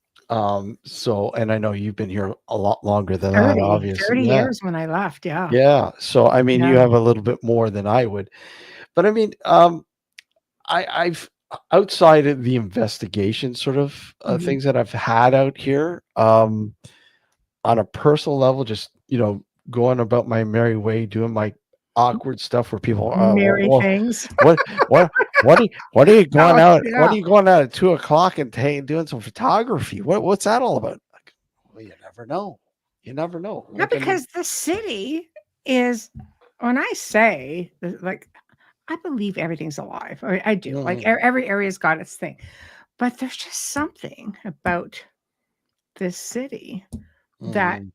So, and I know you've been here a lot longer than that, 30, obviously. 30 Yeah. years when I left, yeah. Yeah. So, I mean, you Yeah. have a little bit more than I would, but I mean, I've outside of the investigation sort of Mhm. things that I've had out here, on a personal level, just, going about my merry way, doing my awkward stuff where people, Merry things. what, what, what are you going Oh, out? What yeah. are you going out at 2 o'clock and doing some photography? What's that all about? Like, well, you never know. You never know. Yeah, Like, I mean, because the city is when I say, like, I believe everything's alive. I do. Like, mhm, every area's got its thing. But there's just something about this city that mhm,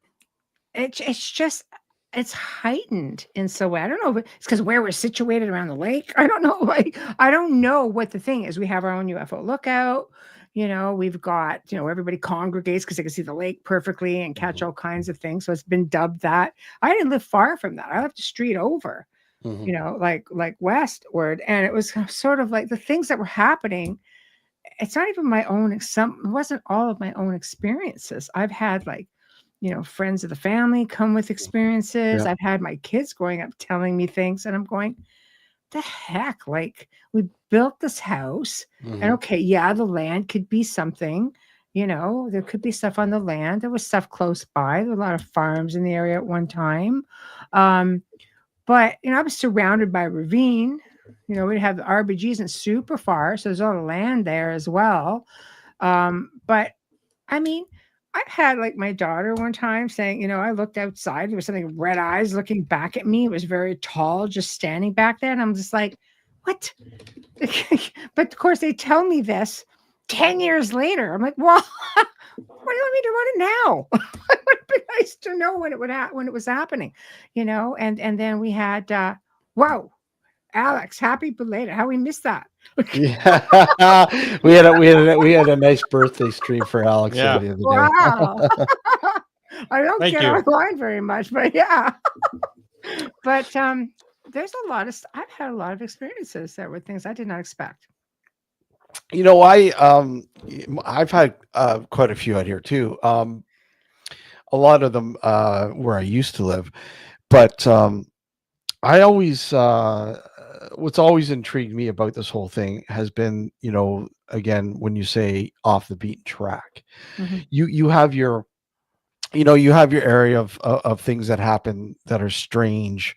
it's just it's heightened in some way. I don't know if it's because where we're situated around the lake. I don't know. Like I don't know what the thing is. We have our own UFO lookout. We've got everybody congregates because they can see the lake perfectly and catch mhm, all kinds of things. So it's been dubbed that. I didn't live far from that. I lived a street over. mhm, Like westward, and it was sort of like the things that were happening. It's not even my own. It wasn't all of my own experiences. I've had like friends of the family come with experiences. yeah, I've had my kids growing up telling me things, and I'm going, the heck? Like, we built this house, and mhm, okay, yeah, the land could be something. There could be stuff on the land. There was stuff close by. There were a lot of farms in the area at one time. Um, but I was surrounded by a ravine. We'd have the RBGs and super far, so there's a lot of land there as well. But I mean, I've had like my daughter one time saying, I looked outside, there was something red eyes looking back at me. It was very tall, just standing back there. And I'm just like, what? But of course, they tell me this 10 years later. I'm like, well, what do you want me to run it now? It would be nice to know when when it was happening, and then we had whoa, Alex, happy belated. How we missed that. yeah. we had a nice birthday stream for Alex there Yeah. the other day. Wow. I don't Thank get you. online very much, but yeah. But there's a lot of I've had a lot of experiences that were things I did not expect. You know, I've had quite a few out here too. A lot of them where I used to live, but I always what's always intrigued me about this whole thing has been, again, when you say off the beaten track, Mhm. you have your you have your area of things that happen that are strange,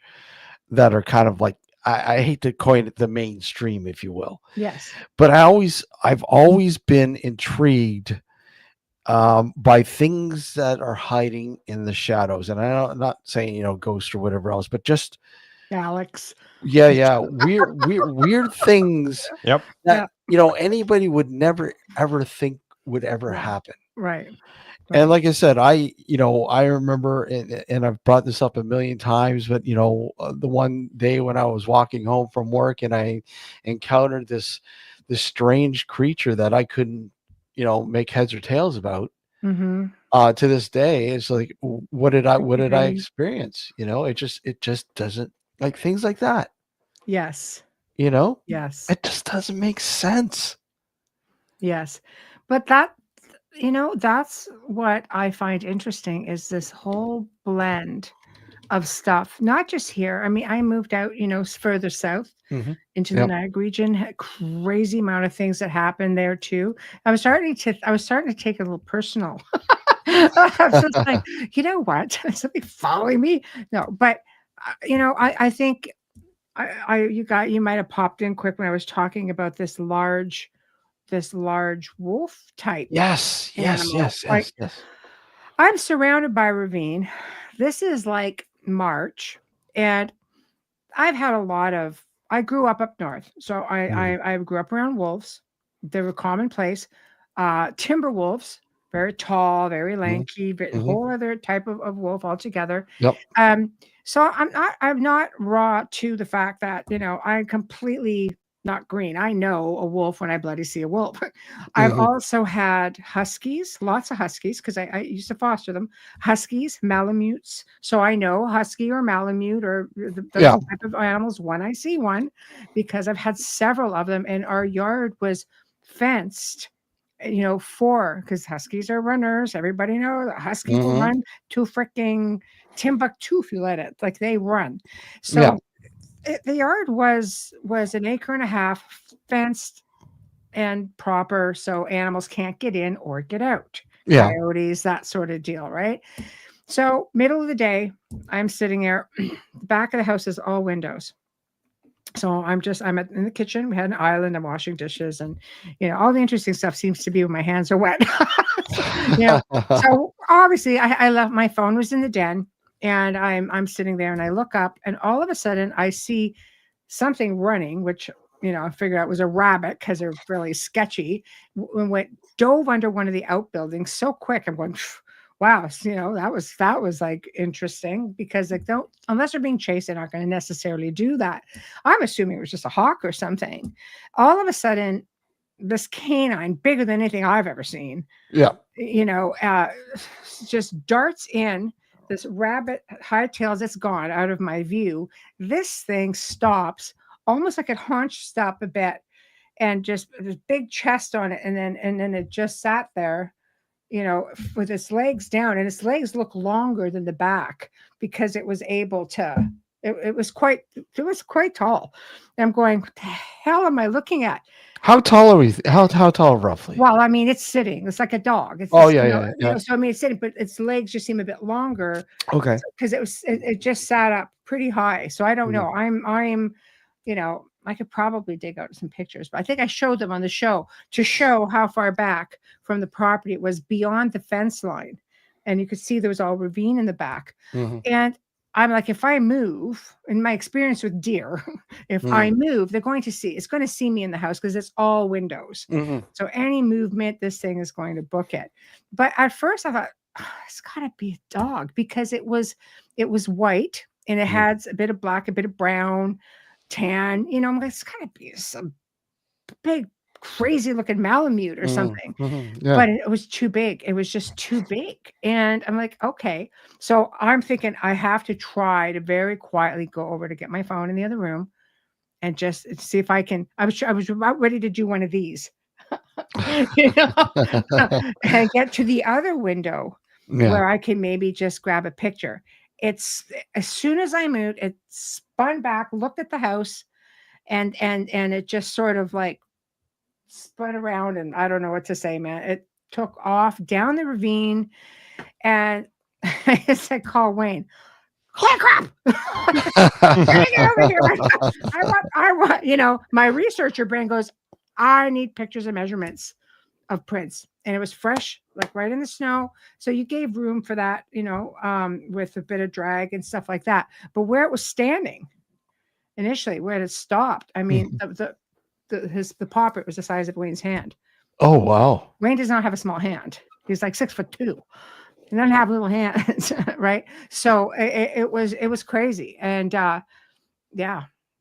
that are kind of like, I hate to coin it the mainstream, if you will, Yes. but I've always been intrigued by things that are hiding in the shadows. And I'm not saying, ghosts or whatever else, but just, Alex. yeah, weird things Yep. Yeah. that, anybody would never ever think would ever Right. happen. Right. And Right. like I said, I remember, and I've brought this up a million times, but the one day when I was walking home from work and I encountered this strange creature that I couldn't, make heads or tails about. Mm-hmm. To this day, it's like, what did I experience? It just doesn't, like, things like that. Yes. You know, Yes. it just doesn't make sense. Yes. But that's what I find interesting is this whole blend of stuff, not just here. I mean, I moved out, further south Hmm. into the Yep. Niagara region, had crazy amount of things that happened there too. I was starting to take it a little personal. I was just like, you know what? Is somebody following me? No, but I think you might have popped in quick when I was talking about this large wolf type Yes, yes, animal. yes, Like yes, yes. I'm surrounded by ravine. This is like March, and I've had a lot of. I grew up north, so I Mhm, I, I grew up around wolves. They were commonplace. Timber wolves, very tall, very mhm, lanky, mhm. whole other type of wolf altogether. Yep. Um, so I'm not raw to the fact that I completely not green. I know a wolf when I bloody see a wolf. I've Mhm. also had huskies, lots of huskies, because I used to foster them. Huskies, malamutes. So I know husky or malamute or those Yeah. type of animals when I see one, because I've had several of them, and our yard was fenced. Because huskies are runners. Everybody knows a husky will Mhm. run to freaking Timbuktu if you let it. Like they run. Yeah. So the yard was an acre and a half fenced and proper, so animals can't get in or get out. Yeah. Coyotes, that sort of deal, right? So middle of the day, I'm sitting there. The back of the house is all windows. So in the kitchen. We had an island. I'm washing dishes, and all the interesting stuff seems to be when my hands are wet. So, you know, so obviously I left my phone was in the den, and I'm sitting there, and I look up, and all of a sudden I see something running, which I figured out was a rabbit because they're really sketchy. And went dove under one of the outbuildings so quick. I'm going, "Phew, wow, that was like interesting because like don't unless they're being chased, they're not going to necessarily do that. I'm assuming it was just a hawk or something. All of a sudden, this canine, bigger than anything I've ever seen, Yeah. you know, uh, just darts in. This rabbit hightails, it's gone out of my view. This thing stops, almost like it hunched up a bit, and just this big chest on it, and then it just sat there, with its legs down, and its legs look longer than the back because it was able to. It was quite tall. I'm going, what the hell am I looking at? How tall are we? How tall roughly? Well, I mean, it's sitting. It's like a dog. It's Oh, just, yeah, yeah, yeah. so I mean, it's sitting, but its legs just seem a bit longer Okay. because it just sat up pretty high. So I don't Mhm. know. I could probably dig out some pictures, but I think I showed them on the show to show how far back from the property it was beyond the fence line. And you could see there was all ravine in the back. Mhm. And I'm like, if I move, in my experience with deer, if I Mhm. move, it's going to see me in the house because it's all windows. Mhm. So any movement, this thing is going to book it. But at first I thought, it's gotta be a dog because it was white and it Mhm. had a bit of black, a bit of brown, tan. I'm like, it's gotta be some big crazy looking Malamute or something. Yeah. But it was too big. It was just too big. And I'm like, okay. So I'm thinking I have to try to very quietly go over to get my phone in the other room and just see if I can. I was about ready to do one of these, you know, and get to the other window Yeah. where I can maybe just grab a picture. It's as soon as I moved, it spun back, looked at the house, and it just sort of like spun around, and I don't know what to say, man. It took off down the ravine, and I said, "Call Wayne." Holy crap! Get over here! I want. You know, my researcher brain goes, I need pictures and measurements of prints, and it was fresh, like right in the snow. So you gave room for that, you know, with a bit of drag and stuff like that. But where it was standing initially, where it had stopped, I mean, the popper was the size of Wayne's hand. Oh, wow. Wayne does not have a small hand. He's like 6'2". He doesn't have little hands, right? So it was crazy, and yeah,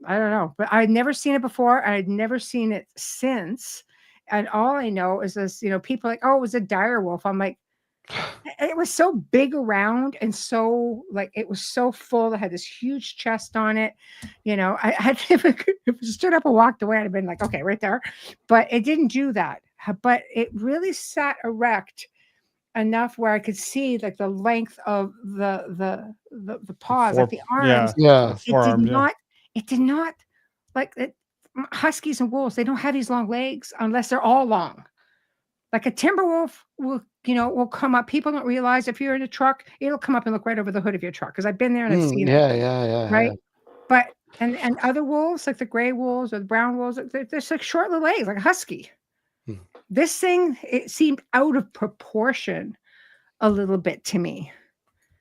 I don't know, but I'd never seen it before. I'd never seen it since, and all I know is this. You know, people are like, oh, it was a dire wolf. I'm like, it was so big around and so like it was so full. It had this huge chest on it. You know, I had if it stood up and walked away, I'd have been like, okay, right there. But it didn't do that. But it really sat erect enough where I could see like the length of the paws, like the arms. Yeah. It did not like it, huskies and wolves. They don't have these long legs unless they're all long. Like a timber wolf will, you know, will come up. People don't realize if you're in a truck, it'll come up and look right over the hood of your truck. Because I've been there and I've seen it. Yeah. Right. But and other wolves, like the gray wolves or the brown wolves, they're like short little legs, like a husky. This thing, it seemed out of proportion a little bit to me.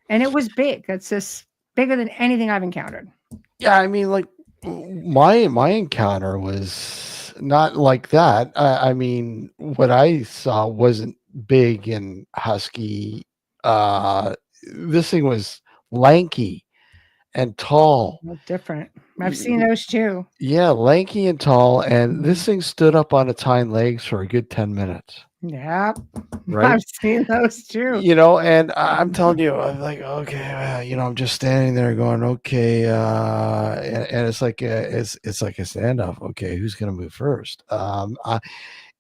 And it was big. It's just bigger than anything I've encountered. Yeah, I mean, like my encounter was not like that. I mean, what I saw wasn't big and husky. This thing was lanky and tall. Well, different. I've seen those too. Yeah, lanky and tall, and this thing stood up on its hind legs for a good 10 minutes. Yeah, Right. I've seen those too. You know, and I'm telling you, I'm like, okay, you know, I'm just standing there going, okay, and it's like it's like a standoff. Okay, who's gonna move first?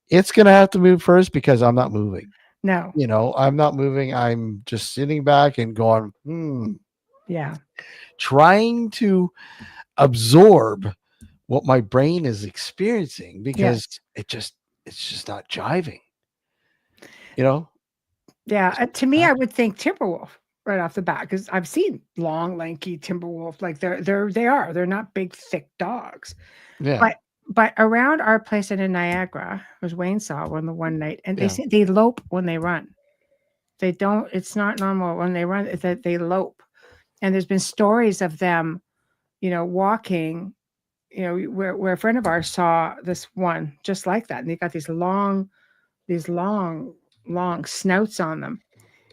It's gonna have to move first because I'm not moving. No. You know, I'm not moving. I'm just sitting back and going, Yeah. trying to absorb what my brain is experiencing because it's just not jiving. You know? Yeah. To me, I would think timber wolf right off the bat because I've seen long, lanky timber wolf. Like they're not big, thick dogs. Yeah. But around our place in Niagara, was Wayne saw one night, and they lope when they run. They don't. It's not normal when they run. It's that they lope, and there's been stories of them, you know, walking. You know, where a friend of ours saw this one just like that, and they got these long snouts on them,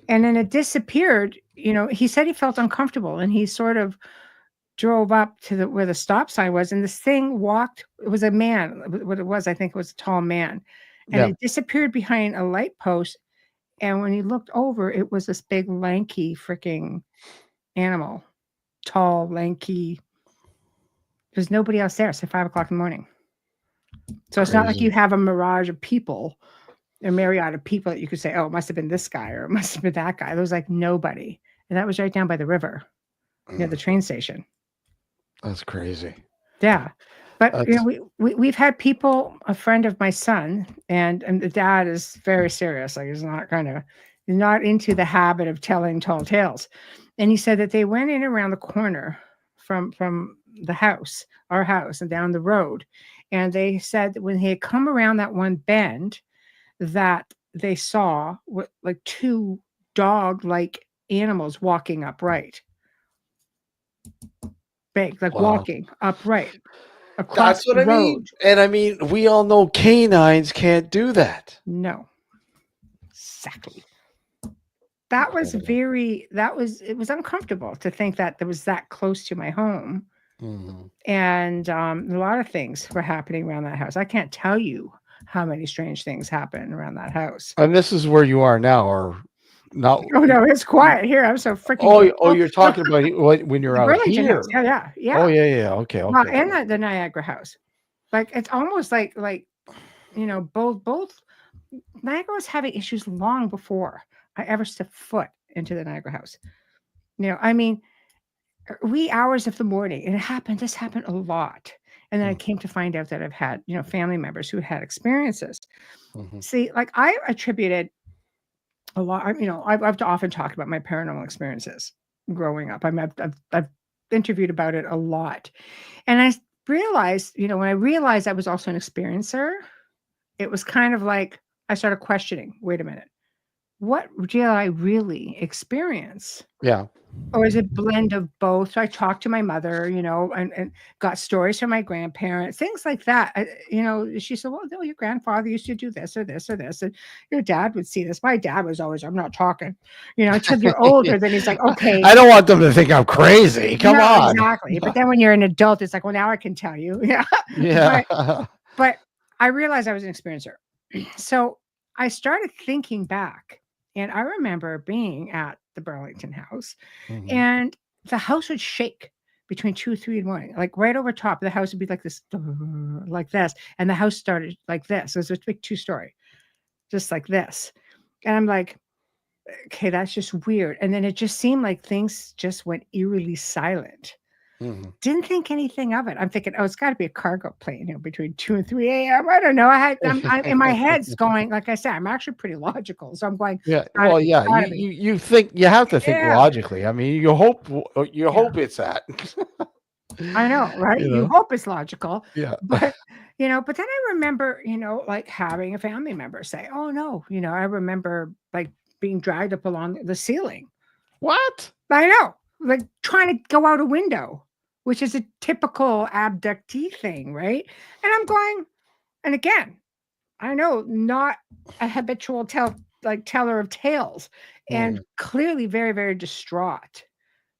and then it disappeared. You know, he said he felt uncomfortable, and he sort of drove up to where the stop sign was, and this thing walked. It was a man. What it was, I think it was a tall man, and it disappeared behind a light post. And when he looked over, it was this big, lanky, freaking animal, tall, lanky. There's nobody else there. It's like 5 o'clock in the morning. So it's not like you have a mirage of people, a myriad of people that you could say, oh, it must have been this guy or it must have been that guy. There was like nobody. And that was right down by the river near the train station. That's crazy. Yeah. But you know, we've had people, a friend of my son, and the dad is very serious. Like he's not into the habit of telling tall tales. And he said that they went in around the corner from the house, our house, and down the road. And they said that when they had come around that one bend, that they saw like two dog-like animals walking upright. Big, like walking upright. Across That's what the I mean. road. And I mean, we all know canines can't do that. No. Exactly. That was it was uncomfortable to think that it was that close to my home. Mm-hmm. And a lot of things were happening around that house. I can't tell you how many strange things happen around that house. And this is where you are now, or not? Oh no, it's quiet here. I'm so freaking. Oh, you're talking about when you're the out Burlington here. House. Yeah. Oh, yeah. Okay. Well, and the Niagara House. Like it's almost like both Niagara was having issues long before I ever stepped foot into the Niagara House. I mean, wee hours of the morning, and this happened a lot. And then I came to find out that I've had, family members who had experiences. Mm-hmm. See, like I attributed a lot, I've often talked about my paranormal experiences growing up. I've interviewed about it a lot. And I realized, when I realized I was also an experiencer, it was kind of like I started questioning, wait a minute, what did I really experience? Yeah. Or is it a blend of both? So I talked to my mother, and got stories from my grandparents, things like that. She said, well, no, your grandfather used to do this or this or this. And your dad would see this. My dad was always, I'm not talking, until you're older, then he's like, okay. I don't want them to think I'm crazy. Come on. Exactly. But then when you're an adult, it's like, well, now I can tell you. Yeah. Yeah. But I realized I was an experiencer. So I started thinking back, and I remember being at the Burlington House, and the house would shake between 2, 3 in the morning, like right over top. The house would be like this, and the house started like this. It was a big 2-story, just like this. And I'm like, okay, that's just weird. And then it just seemed like things just went eerily silent. Didn't think anything of it. I'm thinking, it's got to be a cargo plane, between 2 and 3 a.m. I don't know. I'm in my head's going, like I said, I'm actually pretty logical. So I'm going, yeah. Well, yeah. You think you have to think logically. I mean, you hope it's that. I know, right? You hope it's logical. Yeah. But but then I remember, like having a family member say, oh no, I remember like being dragged up along the ceiling. What? I know. Like trying to go out a window, which is a typical abductee thing, right? And I'm going, and again, I know, not a habitual teller of tales, and clearly very, very distraught.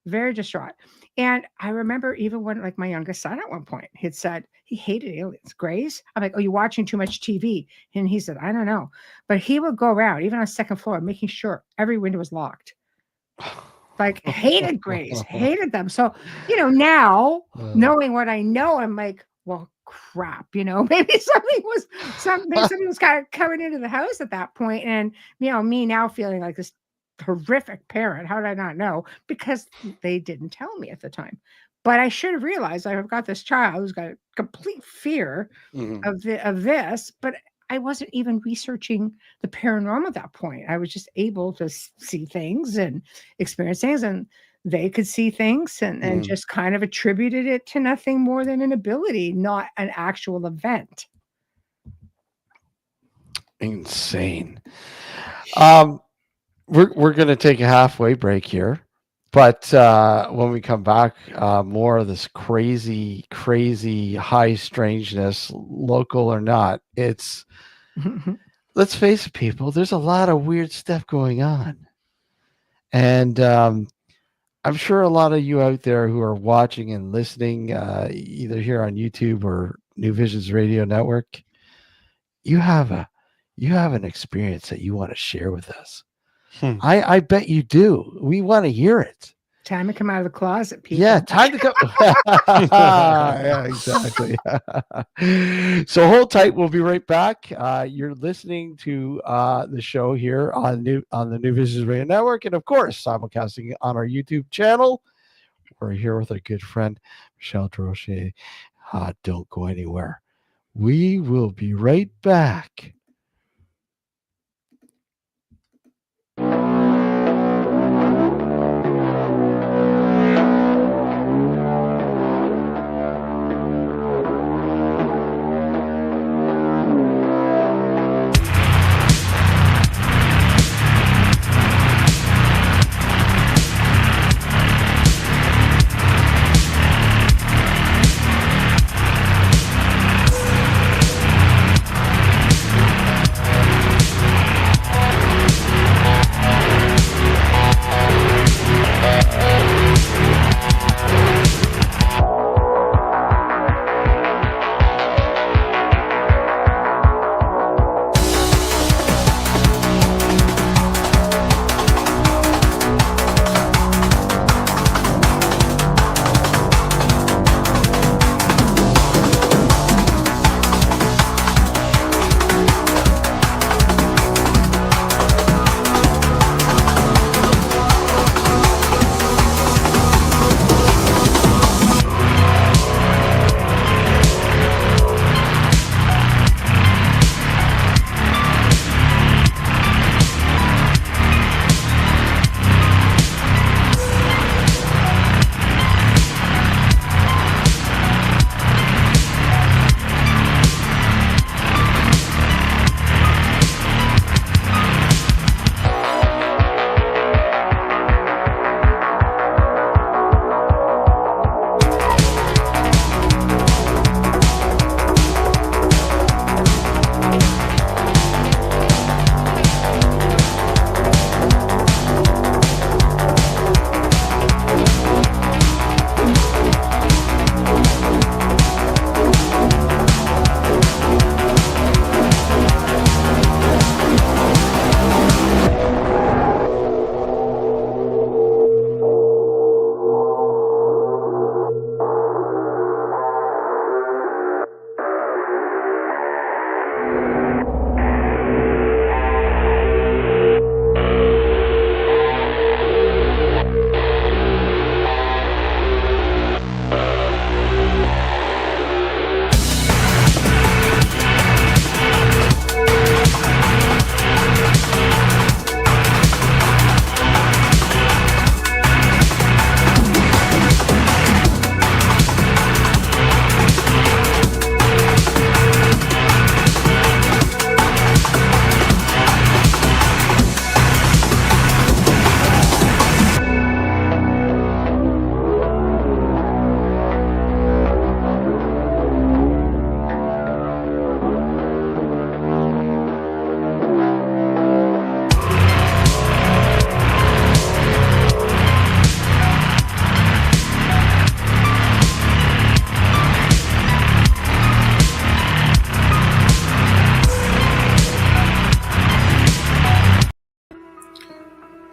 Very distraught. And I remember even when, like, my youngest son at one point had said he hated aliens. Grace, I'm like, oh, you're watching too much TV. And he said, I don't know. But he would go around, even on the second floor, making sure every window was locked. Like, hated Grace, hated them. So, now knowing what I know, I'm like, well, crap, maybe something was kind of coming into the house at that point. And, me now feeling like this horrific parent. How did I not know? Because they didn't tell me at the time. But I should have realized I've got this child who's got a complete fear of this, but I wasn't even researching the paranormal at that point. I was just able to see things and experience things, and they could see things, and just kind of attributed it to nothing more than an ability, not an actual event. Insane. We're going to take a halfway break here, but when we come back, more of this crazy high strangeness, local or not. It's let's face it, people. There's a lot of weird stuff going on, and I'm sure a lot of you out there who are watching and listening, either here on YouTube or New Visions Radio Network, you have an experience that you want to share with us. I bet you do. We want to hear it. Time to come out of the closet, people. Yeah, time to come. Yeah, exactly. So hold tight. We'll be right back. You're listening to the show here on the New Visions Radio Network, and of course, simulcasting on our YouTube channel. We're here with our good friend Michelle Desrochers. Don't go anywhere. We will be right back.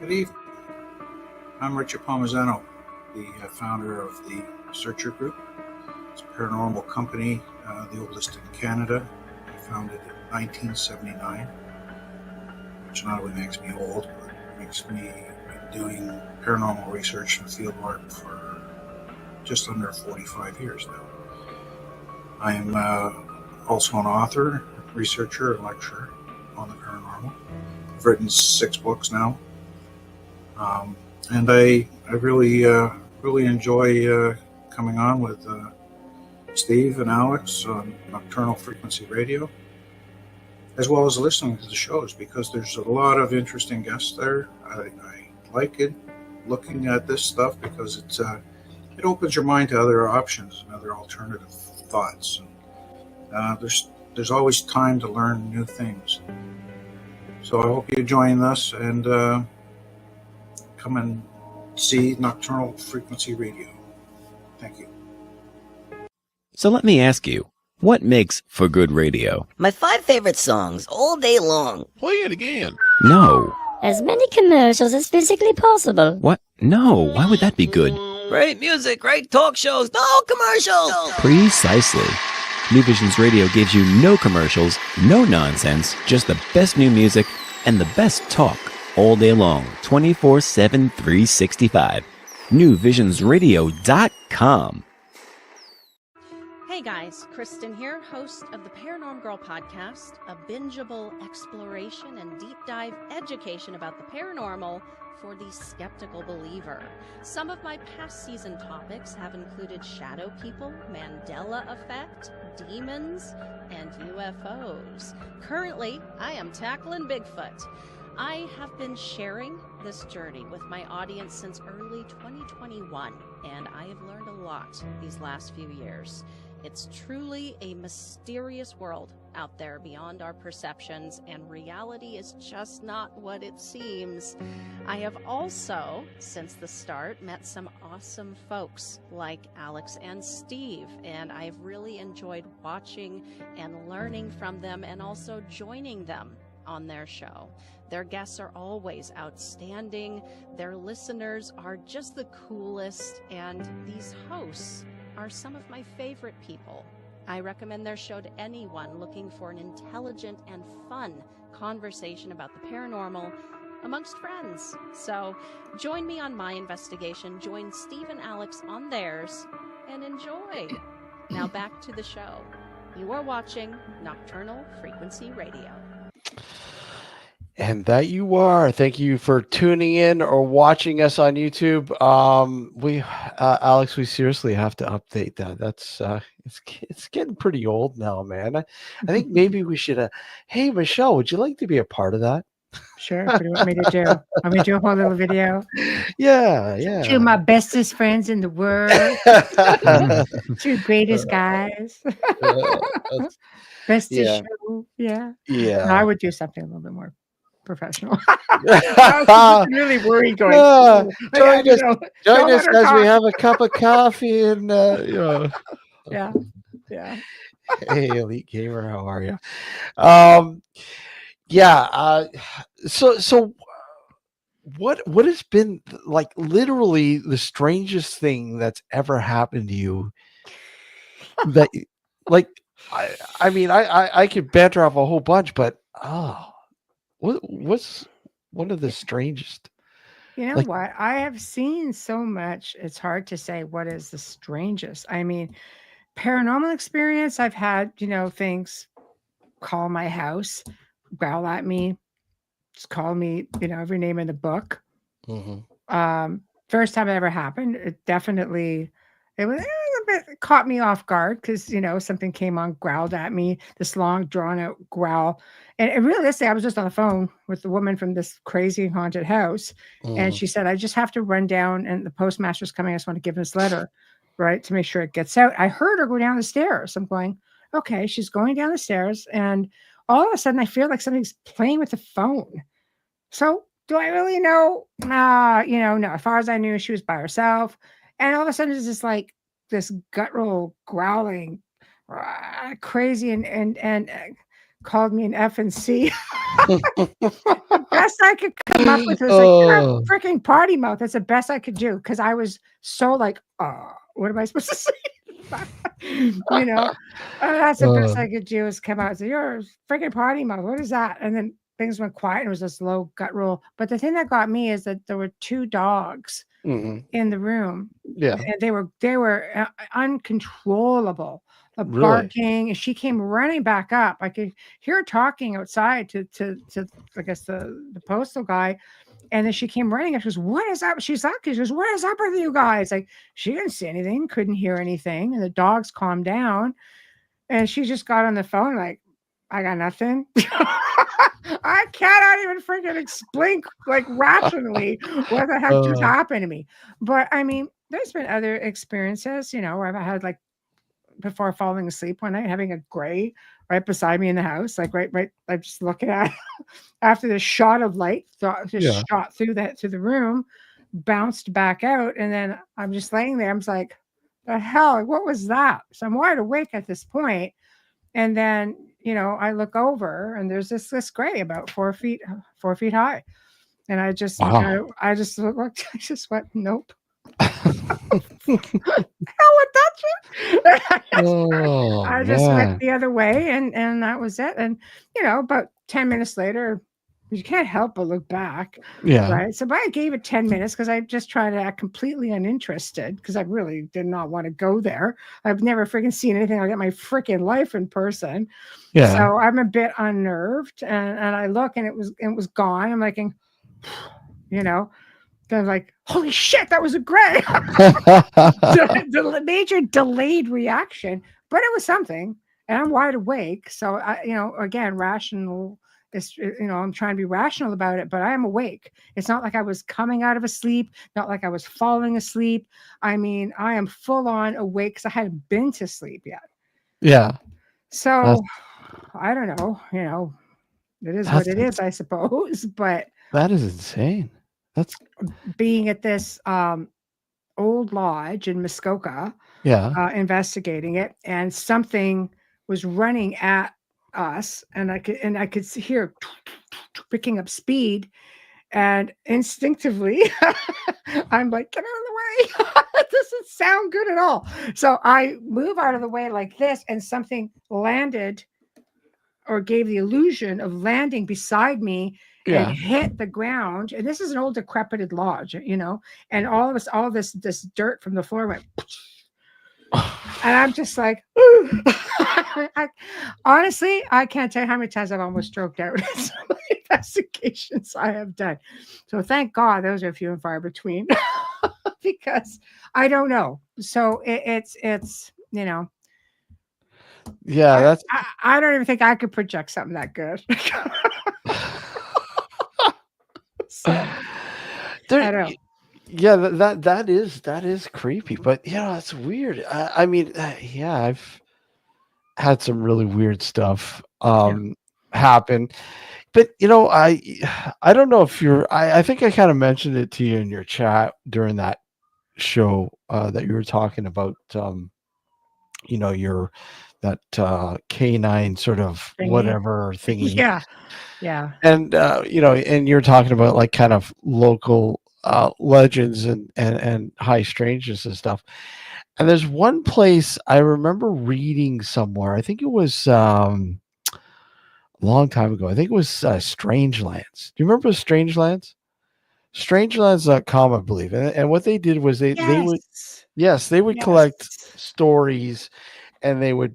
Good evening. I'm Richard Palmisano, the founder of the Searcher Group. It's a paranormal company, the oldest in Canada, founded in 1979, which not only makes me old, but makes me doing paranormal research and field work for just under 45 years now. I am also an author, researcher, and lecturer on the paranormal. I've written 6 books now, and I really enjoy coming on with Steve and Alex on Nocturnal Frequency Radio, as well as listening to the shows, because there's a lot of interesting guests there. I like it, looking at this stuff, because it opens your mind to other options and other alternative thoughts. And, there's always time to learn new things. So I hope you join us and come and see Nocturnal Frequency Radio. Thank you. So let me ask you, what makes for good radio? My 5 favorite songs all day long. Play it again. No. As many commercials as physically possible. What? No, why would that be good? Great music, great talk shows, no commercials. Precisely. New Visions Radio gives you no commercials, no nonsense, just the best new music and the best talk all day long, 24/7, 365. NewVisionsRadio.com. Hey guys, Kristen here, host of the Paranormal Girl podcast, a bingeable exploration and deep dive education about the paranormal for the skeptical believer. Some of my past season topics have included shadow people, Mandela effect, demons, and UFOs. Currently, I am tackling Bigfoot. I have been sharing this journey with my audience since early 2021, and I have learned a lot these last few years. It's truly a mysterious world out there beyond our perceptions, and reality is just not what it seems. I have also, since the start, met some awesome folks like Alex and Steve, and I've really enjoyed watching and learning from them and also joining them on their show. Their guests are always outstanding, their listeners are just the coolest, and these hosts are some of my favorite people. I recommend their show to anyone looking for an intelligent and fun conversation about the paranormal amongst friends. So join me on my investigation, join Steve and Alex on theirs, and enjoy. Now back to the show. You are watching Nocturnal Frequency Radio. And that you are. Thank you for tuning in or watching us on YouTube. Alex, we seriously have to update that. That's it's getting pretty old now, man. I think maybe we should. Hey, Michelle, would you like to be a part of that? Sure. What do you want me to do? Want me to do a whole little video? Yeah. 2 of my bestest friends in the world. 2 greatest guys. Bestest show. Yeah. Yeah. No, I would do something a little bit more professional. I was really worried going. Join us as we have a cup of coffee and Yeah. Hey, Elite Gamer, how are you? So what has been like literally the strangest thing that's ever happened to you? That like I mean I could banter off a whole bunch, but what's one of the strangest? You know what? I have seen so much. It's hard to say what is the strangest. I mean, paranormal experience. I've had, things call my house, growl at me, just call me, every name in the book. Mm-hmm. First time it ever happened, it was a bit caught me off guard because something came on, growled at me, this long drawn out growl. And realistically, I was just on the phone with the woman from this crazy haunted house. And she said, I just have to run down and the postmaster's coming. I just want to give him this letter, right, to make sure it gets out. I heard her go down the stairs. I'm going, okay, she's going down the stairs. And all of a sudden I feel like somebody's playing with the phone. So do I really know? No. As far as I knew, she was by herself. And all of a sudden it's just like this guttural growling, crazy and called me an F and C. The best I could come up with was like, "You're a freaking party mouth." That's the best I could do because I was so like, what am I supposed to say? That's the best I could do is come out and say, "You're a freaking party mouth." What is that? And then things went quiet and it was this low gut roll. But the thing that got me is that there were 2 dogs Mhm. in the room. Yeah. And they were uncontrollable. The Really? barking, and she came running back up. I could hear her talking outside to I guess the postal guy. And then she came running up. She goes, "What is up?" She's like, she goes, "What is up with you guys?" Like, she didn't see anything, couldn't hear anything. And the dogs calmed down. And she just got on the phone like, "I got nothing." I cannot even freaking explain like rationally what the heck just happened to me. But I mean, there's been other experiences, where I've had like before falling asleep one night, having a gray right beside me in the house, like right. I'm just looking at after the shot of light just shot through the room, bounced back out, and then I'm just laying there. I'm just like, the hell, what was that? So I'm wide awake at this point, and then I look over and there's this gray about 4 feet high, and I just Wow. I just looked, I just went, nope. Hell would touch it. I just went Man. the other way, and that was it. And about 10 minutes later, you can't help but look back, Yeah. right? So, but I gave it 10 minutes because I just tried to act completely uninterested because I really did not want to go there. I've never freaking seen anything like that in my freaking life in person. Yeah. So I'm a bit unnerved, and I look, and it was gone. I'm like, I was like, holy shit, that was a gray. The major delayed reaction, but it was something, and I'm wide awake. So again, rational is, I'm trying to be rational about it, but I am awake. It's not like I was coming out of a sleep, not like I was falling asleep. I mean, I am full on awake because I hadn't been to sleep yet. Yeah. So I don't know, it is what it is, I suppose. But that is insane. That's being at this old lodge in Muskoka, investigating it, and something was running at us, and I could hear picking up speed, and instinctively I'm like, get out of the way. It doesn't sound good at all. So I move out of the way like this, and something landed or gave the illusion of landing beside me and hit the ground. And this is an old decrepit lodge, and all this dirt from the floor went, and I'm just like, honestly, I can't tell you how many times I've almost stroked out in some of the investigations I have done. So thank God those are few and far between, because I don't know. So it's that's I don't even think I could project something that good. So, I don't. Yeah, that is creepy, but it's weird. I mean, I've had some really weird stuff happen, but I don't know if I think I kind of mentioned it to you in your chat during that show that you were talking about. Your that canine sort of Thingy. whatever thingy. Yeah. And and you're talking about like kind of local legends and high strangeness and stuff. And there's one place I remember reading somewhere. I think it was a long time ago. I think it was Strangelands. Do you remember Strangelands? Strangelands.com, I believe. And what they did was they would collect stories, and they would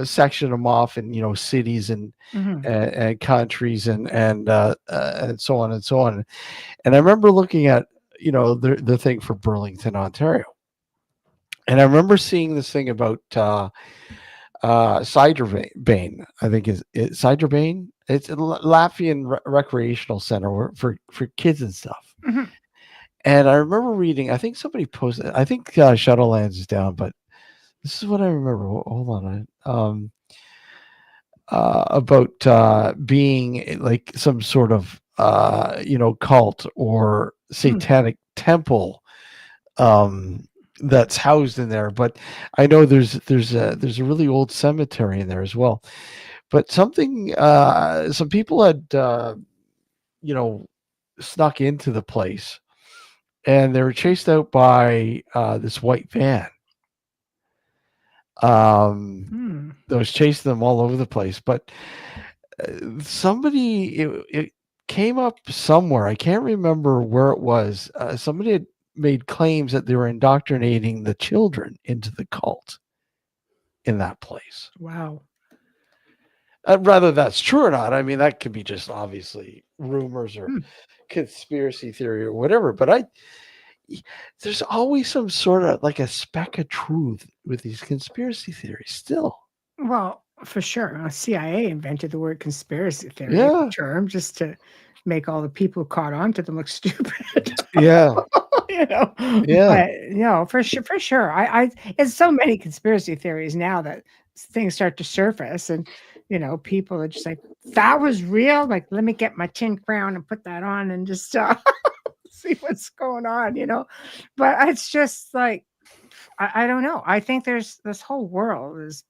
section them off in cities and countries and so on and so on. And I remember looking at the thing for Burlington, Ontario, and I remember seeing this thing about Ciderbane. I think is Ciderbane. It's a Latvian recreational center for kids and stuff. And I remember reading, I think somebody posted, I think Shadowlands is down, but this is what I remember. Hold on. About being like some sort of cult or satanic temple that's housed in there. But I know there's a really old cemetery in there as well. but something, some people had, you know, snuck into the place, and they were chased out by this white van. That was chasing them all over the place. But somebody, it came up somewhere. I can't remember where it was. Somebody had made claims that they were indoctrinating the children into the cult in that place. Wow. Whether that's true or not, I mean, that could be just obviously rumors or conspiracy theory or whatever. But there's always some sort of like a speck of truth with these conspiracy theories still. Well, for sure. CIA invented the word conspiracy theory term just to make all the people caught on to them look stupid. Yeah. But for sure. I it's so many conspiracy theories now that things start to surface, and people are just like, that was real. Like, let me get my tin crown and put that on and just see what's going on, But it's just like, I don't know. I think there's this whole world is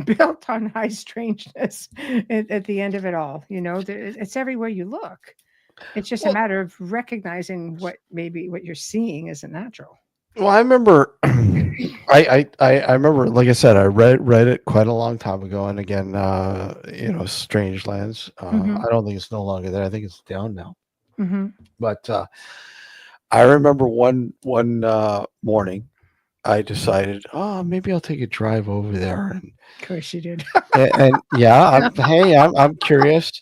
built on high strangeness at the end of it all. It's everywhere you look. It's just a matter of recognizing what you're seeing isn't natural. Well, I remember, I remember, like I said, I read it quite a long time ago, and again, Strange Lands. I don't think it's no longer there. I think it's down now. But I remember one morning, I decided, maybe I'll take a drive over there, and of course you did. and yeah, I'm curious.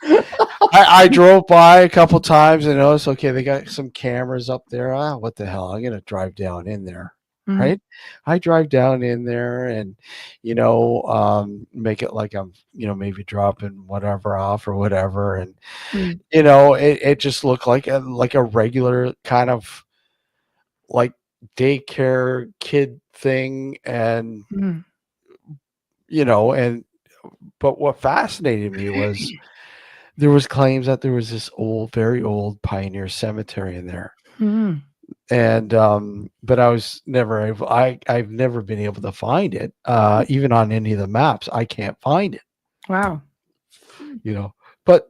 I drove by a couple times and noticed, okay, they got some cameras up there. What the hell? I'm gonna drive down in there, right? I drive down in there and make it like I'm maybe dropping whatever off or whatever, and it just looked like a regular kind of like daycare kid thing, and but what fascinated me was there was claims that there was this very old pioneer cemetery in there. And but I was never able, I've never been able to find it. Even on any of the maps, I can't find it. Wow. But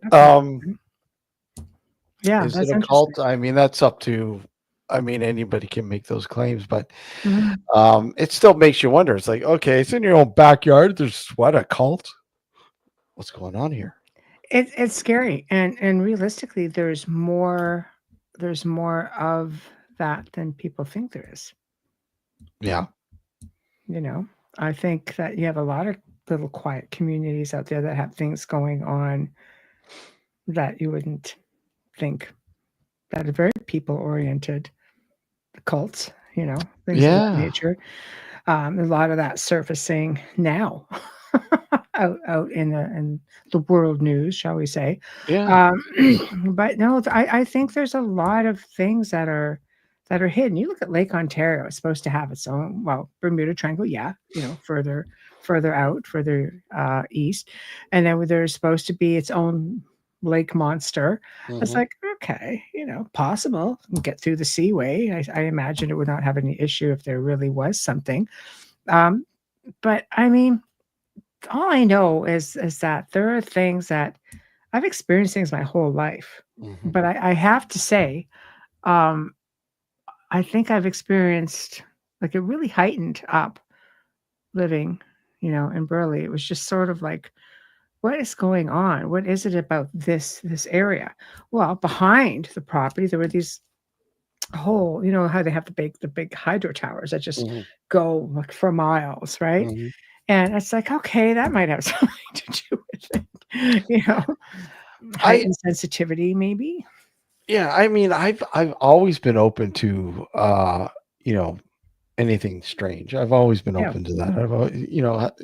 yeah, is it a cult? I mean, that's up to, anybody can make those claims, but it still makes you wonder. It's like, okay, it's in your own backyard. There's a cult? What's going on here? It's scary, and realistically, there's more of that than people think there is. Yeah. I think that you have a lot of little quiet communities out there that have things going on that you wouldn't think, that are very people oriented cults, things of that nature. A lot of that surfacing now out in the world news, shall we say. But no, I think there's a lot of things that are hidden. You look at Lake Ontario, it's supposed to have its own, Bermuda Triangle, further out, further east, and then there's supposed to be its own lake monster. It's like, okay, possible, get through the seaway. I imagine it would not have any issue if there really was something. But I mean, all I know is that there are things that I've experienced things my whole life, but I have to say, I think I've experienced like a really heightened up living, in Burley. It was just sort of like, what is going on? What is it about this area? Well, behind the property, there were these whole, how they have the big hydro towers that just go like for miles, right? And it's like, okay, that might have something to do with it, heightened sensitivity, maybe. Yeah, I mean, I've always been open to anything strange. I've always been open to that. I've always,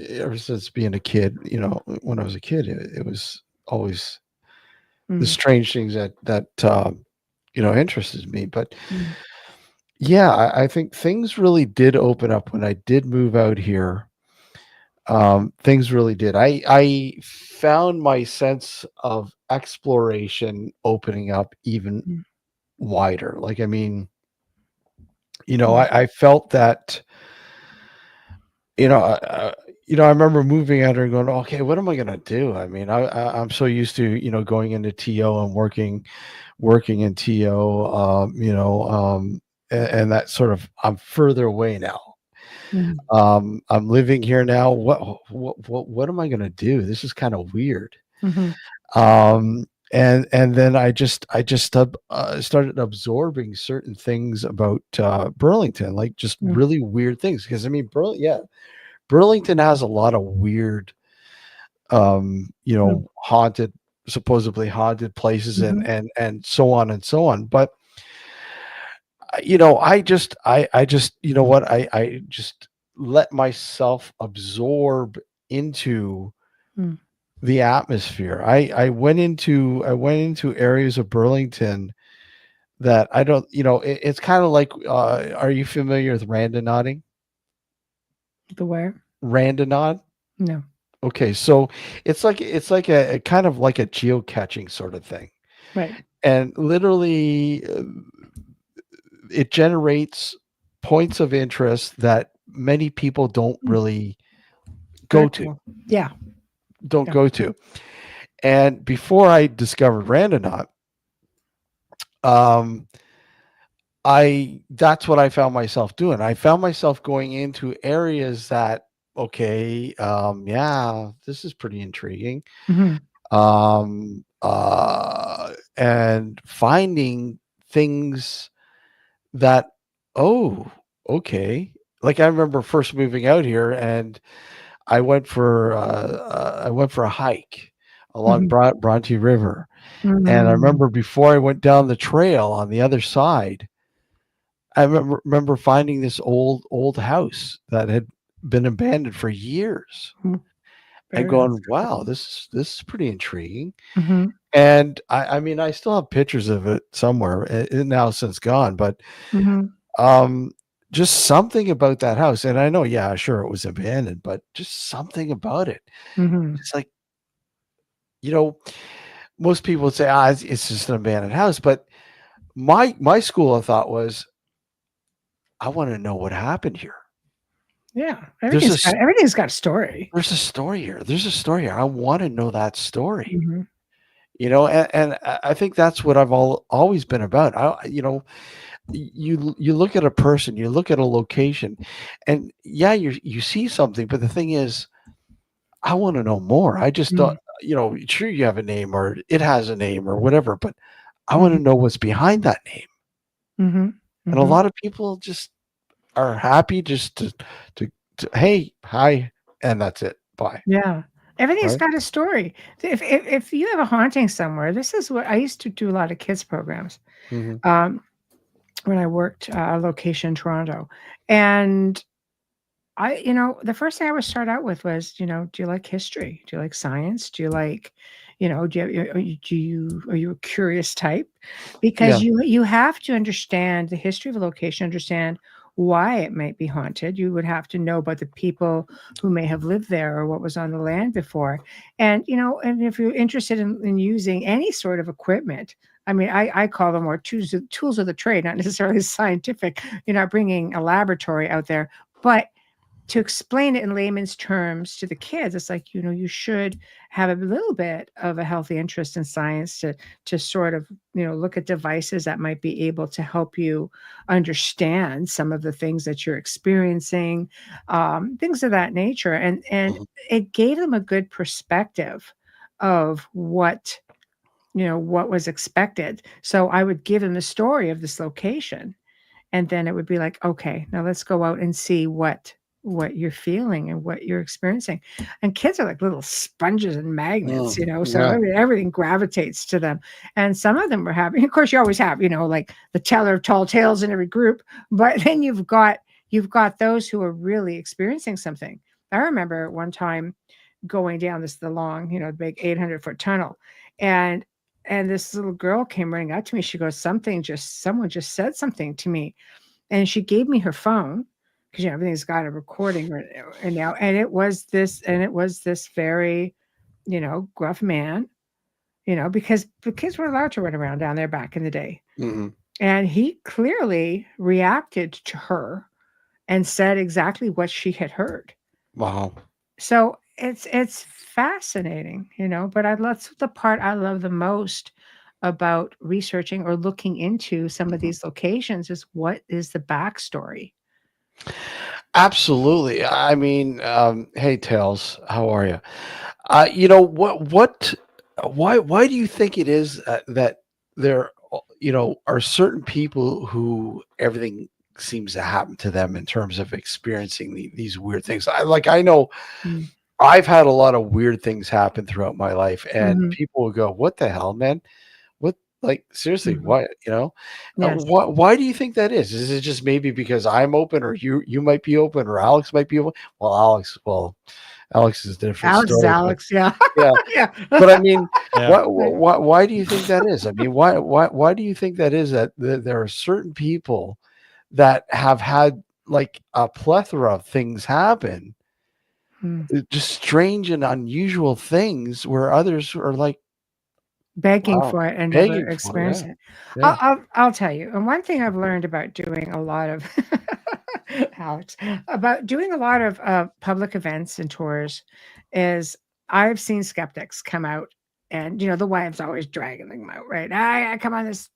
ever since being a kid, when I was a kid, it was always the strange things that interested me. But yeah, I think things really did open up when I did move out here. Things really did. I found my sense of exploration opening up even wider. Like, I mean, I felt that, I remember moving out here and going, okay, what am I gonna do? I mean, I'm so used to going into TO and working in TO, and that sort of I'm further away now. Mhm. I'm living here now. What am I gonna do? This is kind of weird. Mhm. And then I started absorbing certain things about Burlington, like just Mm. really weird things. Because I mean, Burlington has a lot of weird, Mm. haunted, supposedly haunted places, and Mhm. and so on and so on. But I just what I just let myself absorb into Mm. the atmosphere. I went into areas of Burlington that I don't, it's kind of like, are you familiar with randonauting? The where? Randonaut? No. Okay, so it's like a kind of like a geocaching sort of thing. Right. And literally it generates points of interest that many people don't Mm. really go Very to, cool. Yeah. don't Yeah. go to. And before I discovered Randonaut, um, that's what I found myself doing. I found myself going into areas that, okay, yeah, this is pretty intriguing. Mhm. And finding things that, oh, okay. Like I remember first moving out here, and I went for a hike along Mhm. Bronte River, and I Mm. remember before I went down the trail on the other side, I remember finding this old house that had been abandoned for years, Mm. and Very going, wow, interesting. this is pretty intriguing. Mhm. And I mean, I still have pictures of it somewhere, now since gone, but Mhm. um, just something about that house. And I know, yeah, sure, it was abandoned, but just something about it. Mhm. It's like, you know, most people would say, it's just an abandoned house, but my school of thought was, I want to know what happened here. Yeah. There's a Everything's got a story. There's a story here. There's a story here. I want to know that story. Mhm. And I think that's what I've always been about. You look at a person, you look at a location, and yeah, you see something, but the thing is, I want to know more. I just Mm. don't, sure you have a name or it has a name or whatever, but I want to Mhm. know what's behind that name. Mhm. And a Mhm. lot of people just are happy just to hey, hi, and that's it. Bye. Yeah. Everything's Right? got a story. If you have a haunting somewhere, this is what I used to do a lot of kids programs. Hmm. Um, when I worked a location in Toronto. And the first thing I would start out with was, do you like history? Do you like science? Do you like, are you a curious type? Because Yeah. you have to understand the history of a location, understand why it might be haunted. You would have to know about the people who may have lived there or what was on the land before. And, and if you're interested in using any sort of equipment, I mean, I call them more tools of the trade, not necessarily scientific. You're not bringing a laboratory out there, but to explain it in layman's terms to the kids, it's like, you should have a little bit of a healthy interest in science to sort of, look at devices that might be able to help you understand some of the things that you're experiencing, things of that nature. And Mhm. it gave them a good perspective of what was expected. So I would give them the story of this location, and then it would be like, okay, now let's go out and see what you're feeling and what you're experiencing. And kids are like little sponges and magnets, so Yeah. everything gravitates to them. And some of them were having, of course, you always have, like the teller of tall tales in every group, but then you've got those who are really experiencing something. I remember one time going down the long, big 800-foot tunnel, and this little girl came running up to me. She goes, someone just said something to me, and she gave me her phone because everything's got a recording right now. And it was this very, gruff man, because the kids were allowed to run around down there back in the day. Mhm. And he clearly reacted to her and said exactly what she had heard. Wow. So it's fascinating, but that's the part I love the most about researching or looking into some of these locations is what is the backstory. Absolutely. I mean, hey, Tails, how are you? Why do you think it is that there, are certain people who everything seems to happen to them in terms of experiencing these weird things? I know Mm. I've had a lot of weird things happen throughout my life, and Mhm. people will go, "What the hell, man? What, like, seriously, Mhm. what?" Yes. Why do you think that is? Is it just maybe because I'm open, or you might be open, or Alex might be open? Alex is a different Alex is story, but Alex. Yeah. yeah. Yeah. But I mean, Yeah. why do you think that is? I mean, why do you think that is, that there are certain people that have had like a plethora of things happen, Mm. just strange and unusual things, where others are like, Begging wow, for it and never begging for it. experience Yeah, it. yeah. I'll tell you. And one thing I've learned about doing a lot of Alex, about doing a lot of public events and tours is I've seen skeptics come out and the wives always dragging them out, right? I come on this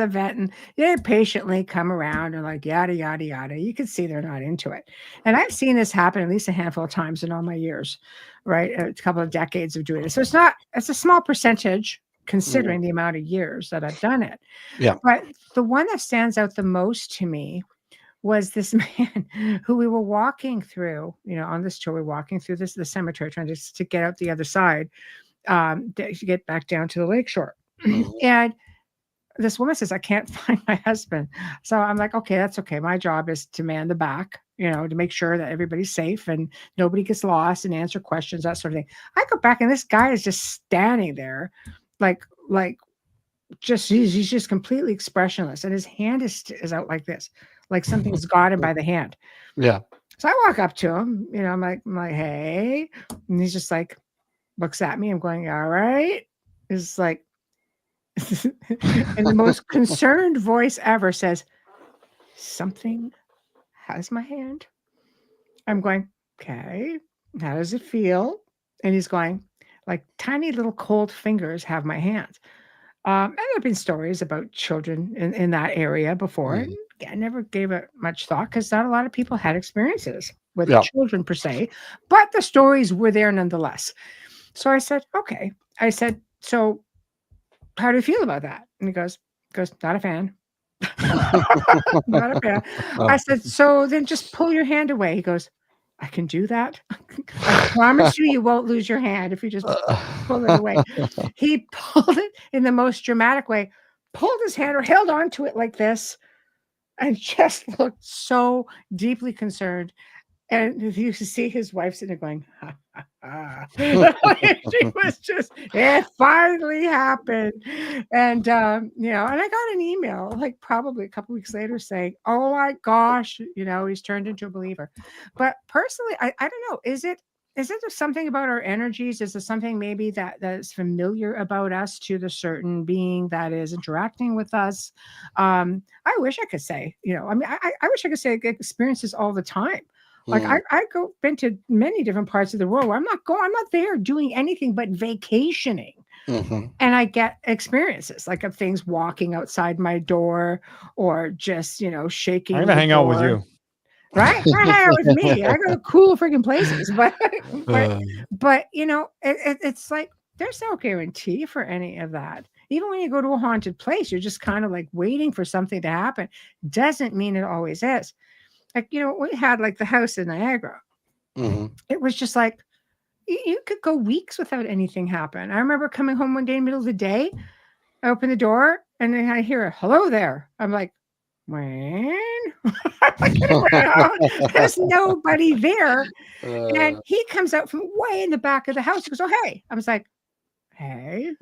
event and they patiently come around and like yada yada yada. You can see they're not into it. And I've seen this happen at least a handful of times in all my years, right? A couple of decades of doing it. So it's a small percentage considering the amount of years that I've done it. Yeah. But the one that stands out the most to me was this man who we were walking through, on this tour, we're walking through the cemetery, trying to get out the other side, to get back down to the lakeshore. Mhm. And this woman says, I can't find my husband. So I'm like, okay, that's okay. My job is to man the back, to make sure that everybody's safe and nobody gets lost and answer questions, that sort of thing. I go back and this guy is just standing there like just he's just completely expressionless and his hand is out like this, like something's got him by the hand. Yeah. So I walk up to him, I'm like, hey, and he's just like looks at me. I'm going, all right. It's like and the most concerned voice ever says, something has my hand. I'm going, okay, how does it feel? And he's going, like tiny little cold fingers have my hands. And there have been stories about children in that area before. And I never gave it much thought because not a lot of people had experiences with Yeah. children per se, but the stories were there nonetheless. So I said, okay. I said, so how do you feel about that? And he goes, not a fan. Not a fan. I said, so then just pull your hand away. He goes, I can do that. I promise you won't lose your hand if you just pull it away. He pulled it in the most dramatic way, pulled his hand or held on to it like this, and just looked so deeply concerned. And you could see his wife sitting there going, ha, ha, ha. She was just, it finally happened. And, and I got an email like probably a couple weeks later saying, oh my gosh, he's turned into a believer. But personally, I don't know. Is it something about our energies? Is there something maybe that is familiar about us to the certain being that is interacting with us? I wish I could say, I wish I could say experiences all the time. Like I been to many different parts of the world where I'm not there doing anything but vacationing. And I get experiences like of things walking outside my door or just, shaking. I'm gonna hang out with you. Right? Hang out with me. I go to cool freaking places. But it's like there's no guarantee for any of that. Even when you go to a haunted place, you're just kind of like waiting for something to happen. Doesn't mean it always is. Like, we had like the house in Niagara. It was just like, you could go weeks without anything happen. I remember coming home one day in the middle of the day, I open the door and then I hear a hello there. I'm like, when? There's nobody there. And he comes out from way in the back of the house. He goes, oh, hey. I was like, hey.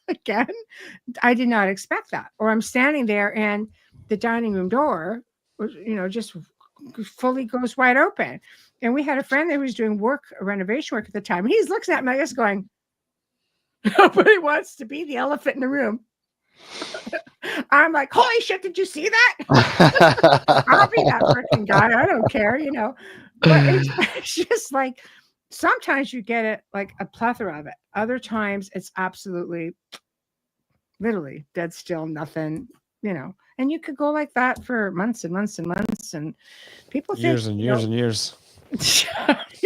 Again, I did not expect that. Or I'm standing there and the dining room door, just fully goes wide open. And we had a friend that was doing renovation work at the time. And he's looking at me, I guess, going, nobody wants to be the elephant in the room. I'm like, holy shit, did you see that? I'll be that freaking guy. I don't care, But it's just like, sometimes you get it like a plethora of it. Other times it's absolutely, literally dead still, nothing, And you could go like that for months and months and months, and people think, Years and years and years.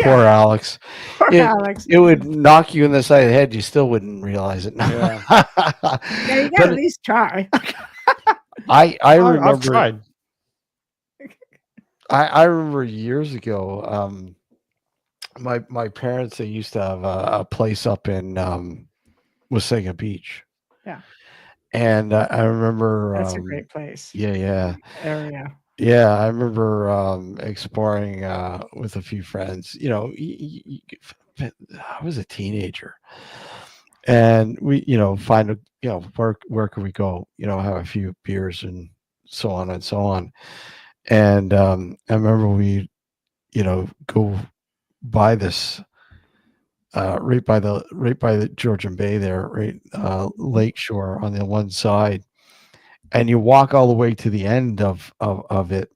Poor Alex. Poor It, Alex. it would knock you in the side of the head. You still wouldn't realize it. Yeah. Yeah, you gotta at least try. I I've remember. tried. I remember years ago. My parents, they used to have a place up in Wasaga Beach. Yeah. And I remember That's a great place. yeah. Area. Yeah, I remember exploring with a few friends. I was a teenager, and we, find a, where can we go? Have a few beers and so on and so on. And I remember we, go by this right by the Georgian Bay there, right, lake shore on the one side, and you walk all the way to the end of it.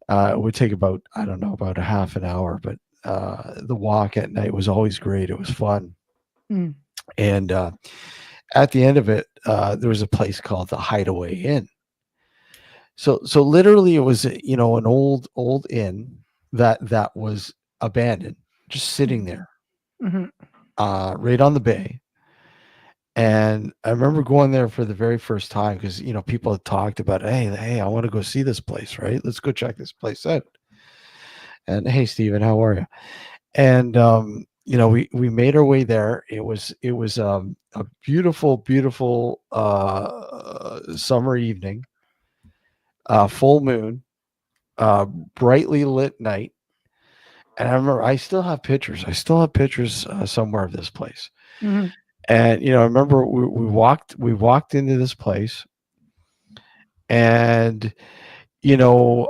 It would take about, I don't know, about a half an hour, but the walk at night was always great. It was fun. Mm. And at the end of it, there was a place called the Hideaway Inn. So literally it was, an old inn that was abandoned, just sitting there, right on the bay. And I remember going there for the very first time because, people had talked about, hey, I want to go see this place, right? Let's go check this place out. And hey, Steven, how are you? And, we made our way there. It was a beautiful, beautiful summer evening, full moon, brightly lit night. And I remember I still have pictures. Somewhere of this place. Mm-hmm. And I remember we walked into this place, and it was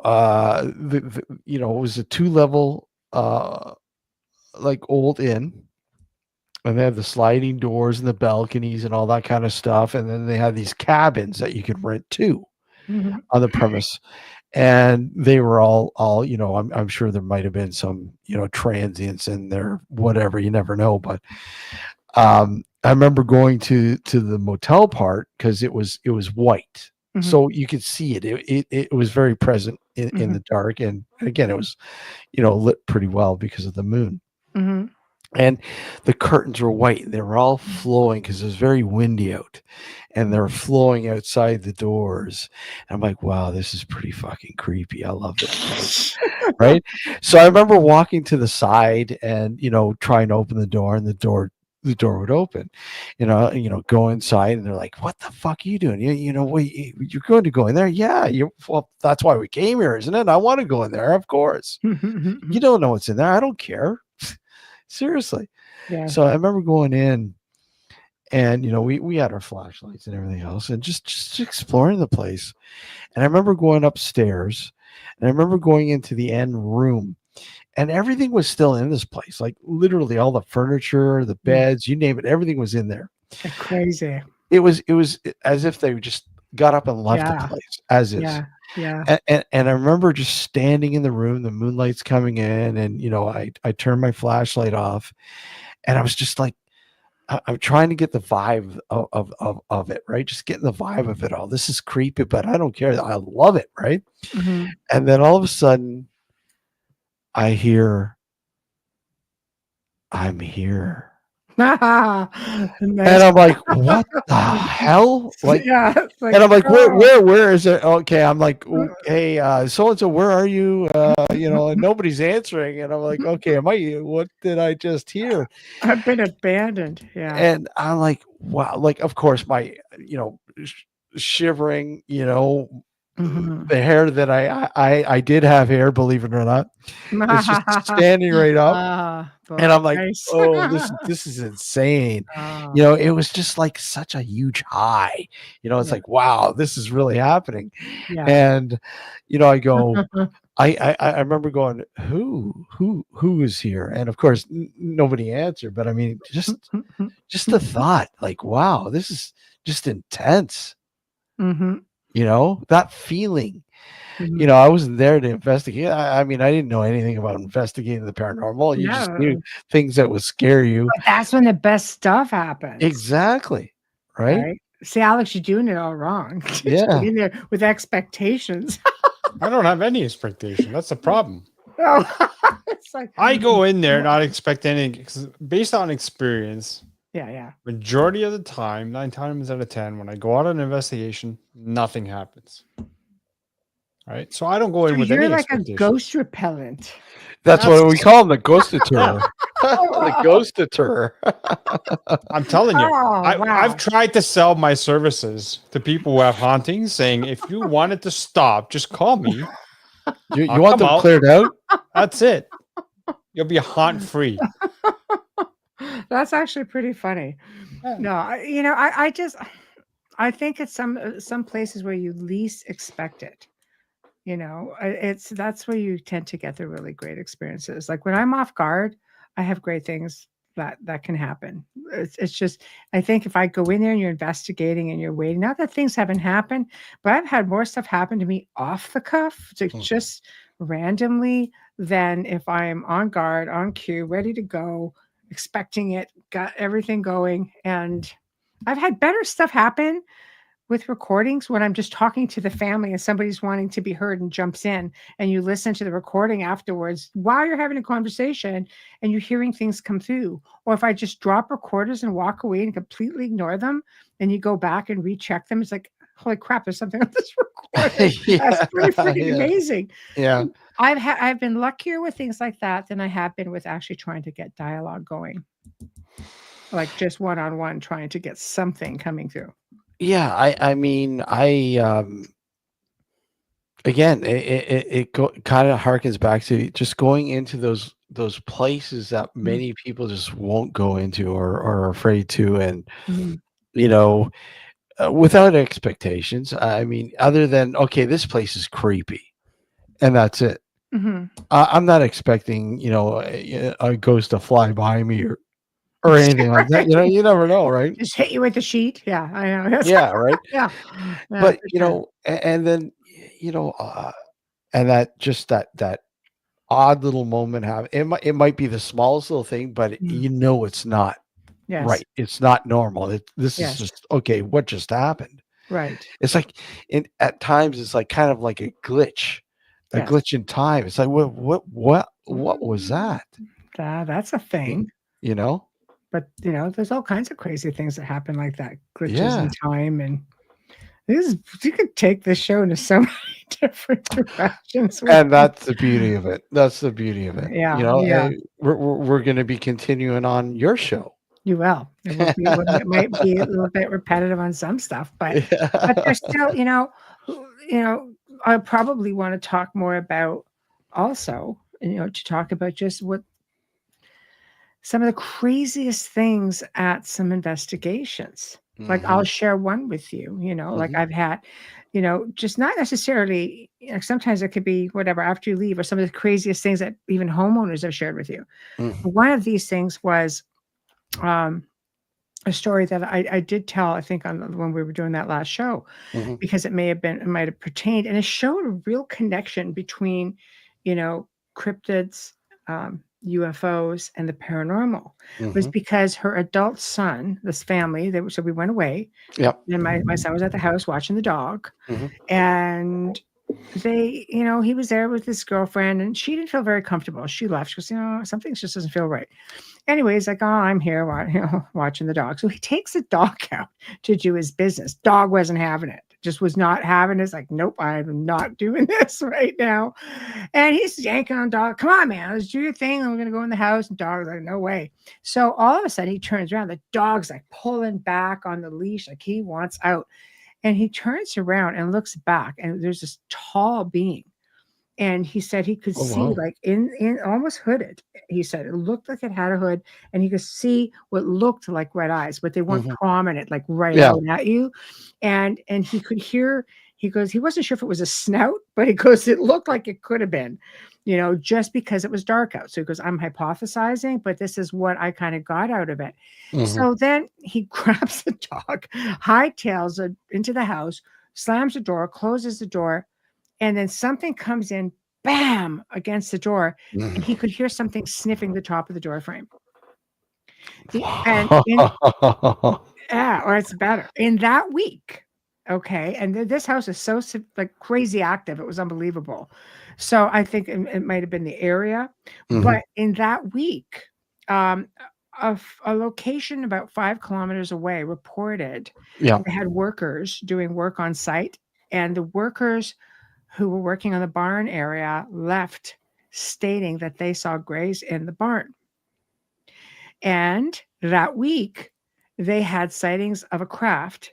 a 2-level like old inn, and they have the sliding doors and the balconies and all that kind of stuff, and then they have these cabins that you could rent too on the premise. And they were all I'm sure there might have been some transients in there, whatever, you never know. But I remember going to the motel part because it was white, so you could see it. It was very present in the dark, and again, it was lit pretty well because of the moon. And the curtains were white. They were all flowing because it was very windy out, and they're flowing outside the doors. And I'm like, wow, this is pretty fucking creepy. I love this place. Right. So I remember walking to the side and, trying to open the door, and the door would open, go inside, and they're like, what the fuck are you doing? You're going to go in there. Yeah. Well, that's why we came here, isn't it? I want to go in there. Of course. You don't know what's in there. I don't care. Seriously. Yeah. So I remember going in, and we had our flashlights and everything else, and just exploring the place. And I remember going upstairs, and I remember going into the end room, and everything was still in this place. Like literally all the furniture, the beds, you name it, everything was in there. That's crazy. It was as if they just got up and left the place as is. Yeah. And I remember just standing in the room, the moonlight's coming in, and I turned my flashlight off, and I was just like, I'm trying to get the vibe of it, right? Just getting the vibe of it all. This is creepy, but I don't care. I love it, right? And then all of a sudden, I hear, I'm here. Nice. And I'm like, what the hell? Like, yeah. And I'm like, where is it? Okay. I'm like, hey, so-and-so, where are you? And nobody's answering. And I'm like, okay, what did I just hear? I've been abandoned. Yeah. And I'm like, wow. Like, of course, my, shivering, the hair that I did have hair, believe it or not. It's just standing right up. And I'm like, oh, this is insane. It was just like such a huge high. It's like, wow, this is really happening. Yeah. And I go, I remember going, who is here? And of course, nobody answered. But I mean, just the thought, like, wow, this is just intense. You know, that feeling. Mhm. I wasn't there to investigate. I mean, I didn't know anything about investigating the paranormal. You just knew No, things that would scare you. but that's when the best stuff happens, Exactly. Right? right? See, Alex, you're doing it all wrong. You Yeah. get in there with expectations. I don't have any expectation. That's the problem. Oh, it's like, I go in there not expecting anything 'cause based on experience. yeah. Majority of the time, 9 times out of 10, when I go out on an investigation, nothing happens. Right? So I don't go So in with you're any like a expectation. ghost repellent. That's what we call them, the ghost deterror. Oh, The ghost deterror. I'm telling you, wow. I've tried to sell my services to people who have hauntings, saying if you want it to stop, just call me. You I'll want come them out. cleared out? That's it. You'll be haunt free. That's actually pretty funny. Yeah. No, I think it's some places where you least expect it. That's where you tend to get the really great experiences. Like when I'm off guard, I have great things that can happen. It's just I think if I go in there and you're investigating and you're waiting, not that things haven't happened, but I've had more stuff happen to me off the cuff, just randomly, than if I'm on guard, on cue, ready to go, expecting it, got everything going. And I've had better stuff happen with recordings when I'm just talking to the family and somebody's wanting to be heard and jumps in, and you listen to the recording afterwards while you're having a conversation and you're hearing things come through. Or if I just drop recorders and walk away and completely ignore them and you go back and recheck them, it's like, holy crap, there's something on this recording. That's pretty freaking Yeah. amazing. Yeah. I've been luckier with things like that than I have been with actually trying to get dialogue going. Like just one-on-one trying to get something coming through. Yeah. I mean, again, it kind of harkens back to just going into those places that many people just won't go into or are afraid to, and Mhm. without expectations. I mean, other than okay, this place is creepy, and that's it. Mhm. I'm not expecting a ghost to fly by me or anything like that. You never know, right? Just hit you with the sheet. Yeah, I know. Yeah, right. Yeah. Yeah, But for sure. and then and that just that odd little moment have it might be the smallest little thing, but it's not Yes. right. It's not normal. This is Yes. just okay. What just happened? Right. It's like at times it's like kind of like a glitch Yes. in time. It's like what was that? That's a thing. You know? But there's all kinds of crazy things that happen like that. Glitches in Yeah. time, and you could take this show into so many different directions. And that's the beauty of it. That's the beauty of it. Yeah, yeah. We're going to be continuing on your show. You will. It might be a little bit repetitive on some stuff, but there's still, I probably want to talk more about also, to talk about just what some of the craziest things at some investigations. Like I'll share one with you, like I've had, just not necessarily, sometimes it could be whatever after you leave, or some of the craziest things that even homeowners have shared with you. One of these things was a story that I did tell, I think, when we were doing that last show, because it might have pertained, and it showed a real connection between, cryptids, UFOs, and the paranormal. It was because her adult son, this family, so we went away. Yep. And my son was at the house watching the dog, Mm-hmm. and they, he was there with his girlfriend, and she didn't feel very comfortable. She left. She goes, something just doesn't feel right. Anyways, like, oh, I'm here watching the dog. So he takes the dog out to do his business. Dog wasn't having it. Just was not having it. It's like, nope, I'm not doing this right now. And he's yanking on dog. Come on, man, let's do your thing. I'm going to go in the house. And dog's like, no way. So all of a sudden he turns around. The dog's like pulling back on the leash. Like he wants out. And he turns around and looks back. And there's this tall being. And he said he could see like in almost hooded. He said it looked like it had a hood, and he could see what looked like red eyes, but they weren't prominent, like right out at you. And he could hear. He goes, he wasn't sure if it was a snout, but he goes, it looked like it could have been, just because it was dark out. So he goes, I'm hypothesizing, but this is what I kind of got out of it. So then he grabs the dog, hightails it into the house, slams the door, closes the door, and then something comes in, bam, against the door, and he could hear something sniffing the top of the door frame. Or it's better. In that week, okay, and this house is so like crazy active, it was unbelievable. So I think it might have been the area, but in that week, a location about 5 kilometers away reported they had workers doing work on site, and the workers who were working on the barn area left stating that they saw grays in the barn. And that week, they had sightings of a craft,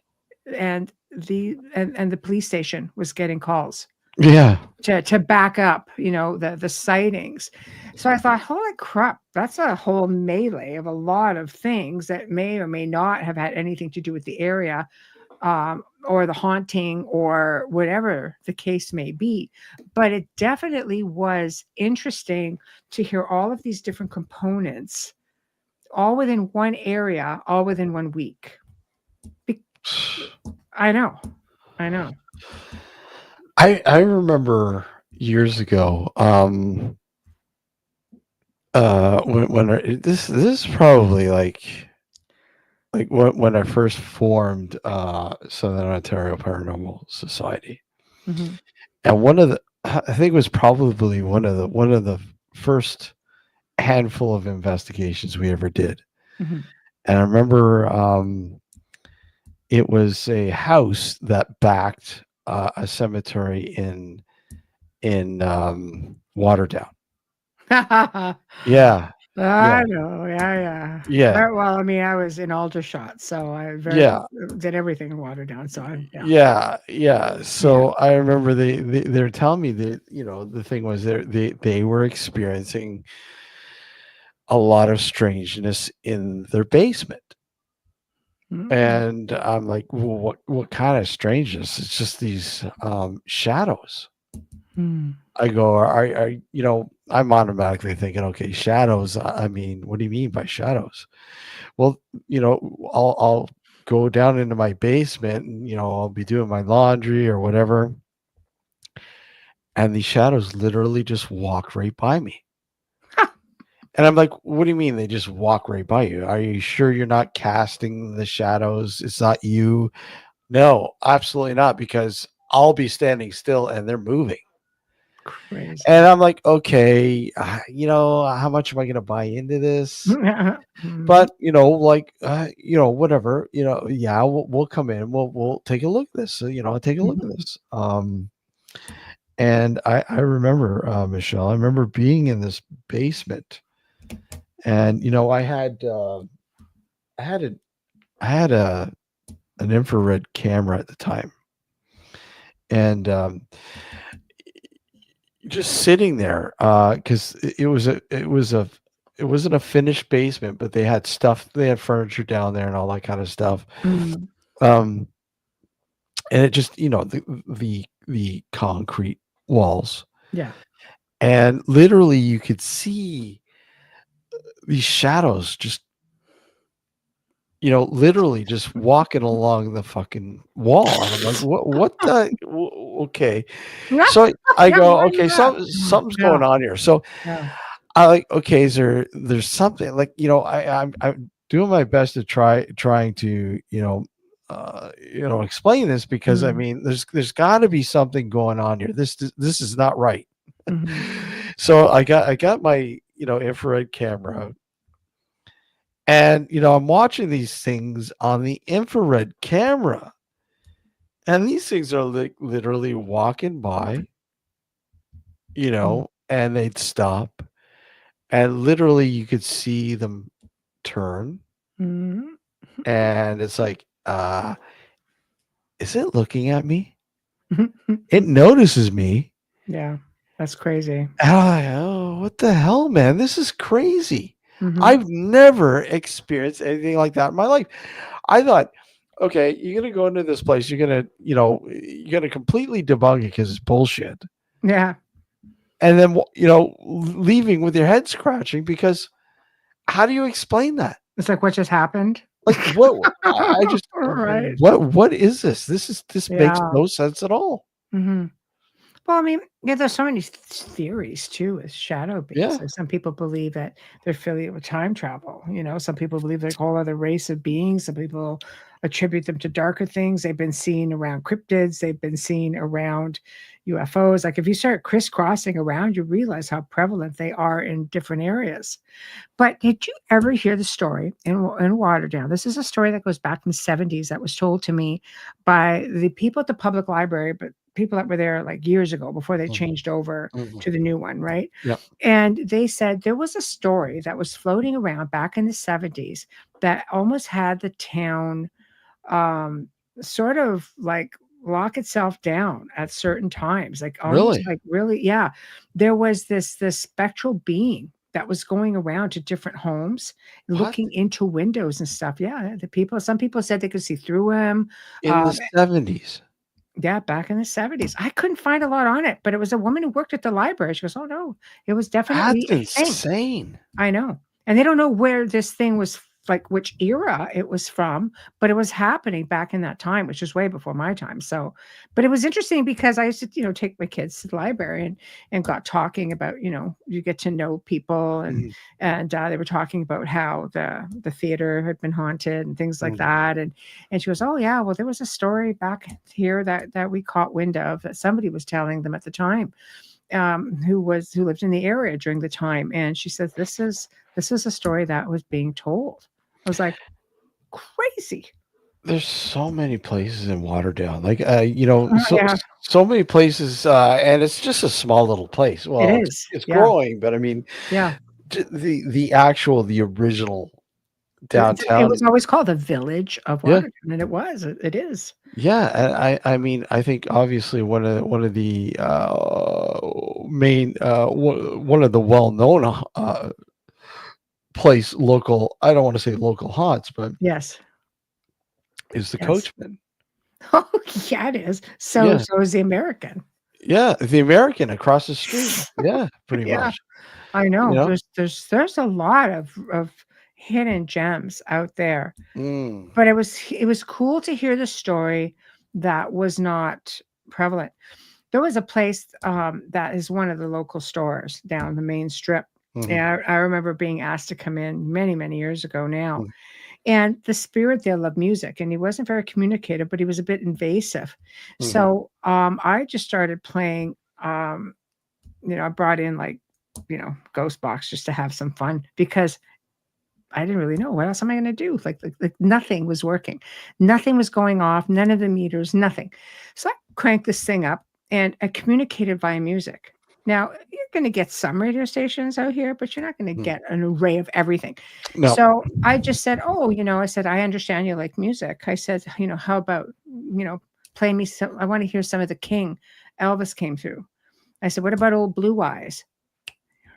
and the police station was getting calls. To back up, the sightings. So I thought, holy crap, that's a whole melee of a lot of things that may or may not have had anything to do with the area, or the haunting, or whatever the case may be. But it definitely was interesting to hear all of these different components, all within one area, all within 1 week. I know. I remember years ago, when this is probably like when I first formed Southern Ontario Paranormal Society, and I think it was probably one of the first handful of investigations we ever did. And I remember it was a house that backed a cemetery in Waterdown. Yeah. I know. Yeah. Yeah. Well, I mean, I was in Aldershot, so I did everything in Waterdown. So Yeah. So I remember they're telling me that, the thing was they were experiencing a lot of strangeness in their basement. And I'm like, well, what kind of strangeness? It's just these shadows. I go, I'm automatically thinking, okay, shadows. I mean, what do you mean by shadows? Well, I'll go down into my basement and, I'll be doing my laundry or whatever. And these shadows literally just walk right by me. And I'm like, what do you mean they just walk right by you? Are you sure you're not casting the shadows? It's not you? No, absolutely not, because I'll be standing still and they're moving. Crazy. And I'm like, okay, how much am I going to buy into this? But, whatever, yeah, we'll come in, we'll take a look at this. So, take a look at this. And I remember, Michelle, I remember being in this basement, and, I had an infrared camera at the time. And, just sitting there, because it wasn't a finished basement, but they had furniture down there and all that kind of stuff. And it just, the concrete walls. Yeah. And literally you could see these shadows just, literally just walking along the fucking wall. And I'm like, what the, okay. So I go, okay, something's going on here. So I like, okay, there's something like, I'm doing my best to trying to, explain this, because I mean, there's gotta be something going on here. This is not right. So I got my, infrared camera. And, I'm watching these things on the infrared camera, and these things are literally walking by, and they'd stop, and literally you could see them turn. And it's like, is it looking at me? It notices me. Yeah, that's crazy. Oh, what the hell, man? This is crazy. I've never experienced anything like that in my life. I thought, okay, you're going to go into this place. You're going to completely debunk it because it's bullshit. Yeah. And then, leaving with your head scratching, because how do you explain that? It's like, what just happened? Like what? I just Right. what is this? This makes Yeah. no sense at all. hmm Well, I mean, yeah, there's so many theories too with shadow beings. Yeah. Like some people believe that they're affiliated with time travel. Some people believe they're a whole other race of beings. Some people attribute them to darker things. They've been seen around cryptids. They've been seen around UFOs. Like if you start crisscrossing around, you realize how prevalent they are in different areas. But did you ever hear the story in Waterdale? This is a story that goes back in the 70s that was told to me by the people at the public library, but people that were there like years ago before they Mhm. changed over Mhm. to the new one, right? Yeah. And they said there was a story that was floating around back in the 70s that almost had the town um, sort of like lock itself down at certain times, like almost Really? like really, yeah. There was this spectral being that was going around to different homes, What? looking into windows and stuff. Yeah, some people said they could see through him. In the Um, 70s. yeah, back in the 70s. I couldn't find a lot on it, but it was a woman who worked at the library. She goes, "Oh no, it was That's definitely a thing." insane. I know. And they don't know where this thing was like which era it was from, but it was happening back in that time, which is way before my time. So, but it was interesting because I used to, take my kids to the library and got talking about, you get to know people Mhm. and they were talking about how the theater had been haunted and things like Mhm. that. And she goes, "Oh yeah, well there was a story back here that we caught wind of that somebody was telling them at the time." Who lived in the area during the time, and she says this is a story that was being told. I was like, crazy. There's so many places in Waterdale. Like Oh, yeah, so many places and it's just a small little place. it Well, is. it's Yeah, growing, but I mean yeah. the original It downtown. was always called the Village of Yeah. Watertown, and it was. It is. Yeah, and I mean, I think obviously one of the main one of the well-known local, I don't want to say local haunts, but Yes, is the yes. Coachman. Oh, yeah, it is. So Yeah. so is the American. Yeah, the American across the street. Yeah, pretty Yeah, much. I You know. know? There's a lot of hidden gems out there. Mm. But it was cool to hear the story that was not prevalent. There was a place, that is one of the local stores down the main strip, Mhm. and I remember being asked to come in many, many years ago now, Mm. and the spirit there loved music, and he wasn't very communicative, but he was a bit invasive. Mhm. So, I just started playing, I brought in, like, Ghost Box just to have some fun because I didn't really know what else am I gonna do? Like nothing was working. Nothing was going off, none of the meters, nothing. So I cranked this thing up and I communicated via music. Now, you're gonna get some radio stations out here, but you're not gonna Mm. get an array of everything. No. So I just said, "Oh," I said, "I understand you like music." I said, "How about, play me some I wanna hear some of the King." Elvis came through. I said, "What about old Blue Eyes?"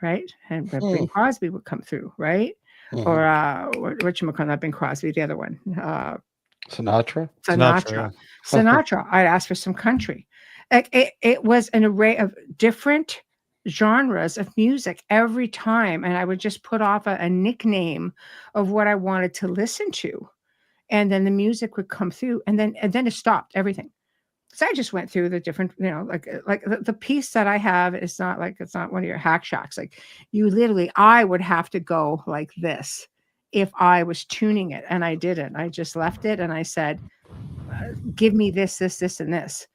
Right? And Mm. Bing Crosby would come through, right? Mhm. Or whatchamacallit, not Bing Crosby, the other one, Sinatra? Sinatra. Sinatra. Sinatra, I'd ask for some country. Like it was an array of different genres of music every time, and I would just put off a nickname of what I wanted to listen to, and then the music would come through, and then it stopped everything. So I just went through the different, like the piece that I have is not like it's not one of your hack shacks. Like I would have to go like this if I was tuning it, and I didn't. I just left it, and I said, "Give me this, this, this, and this,"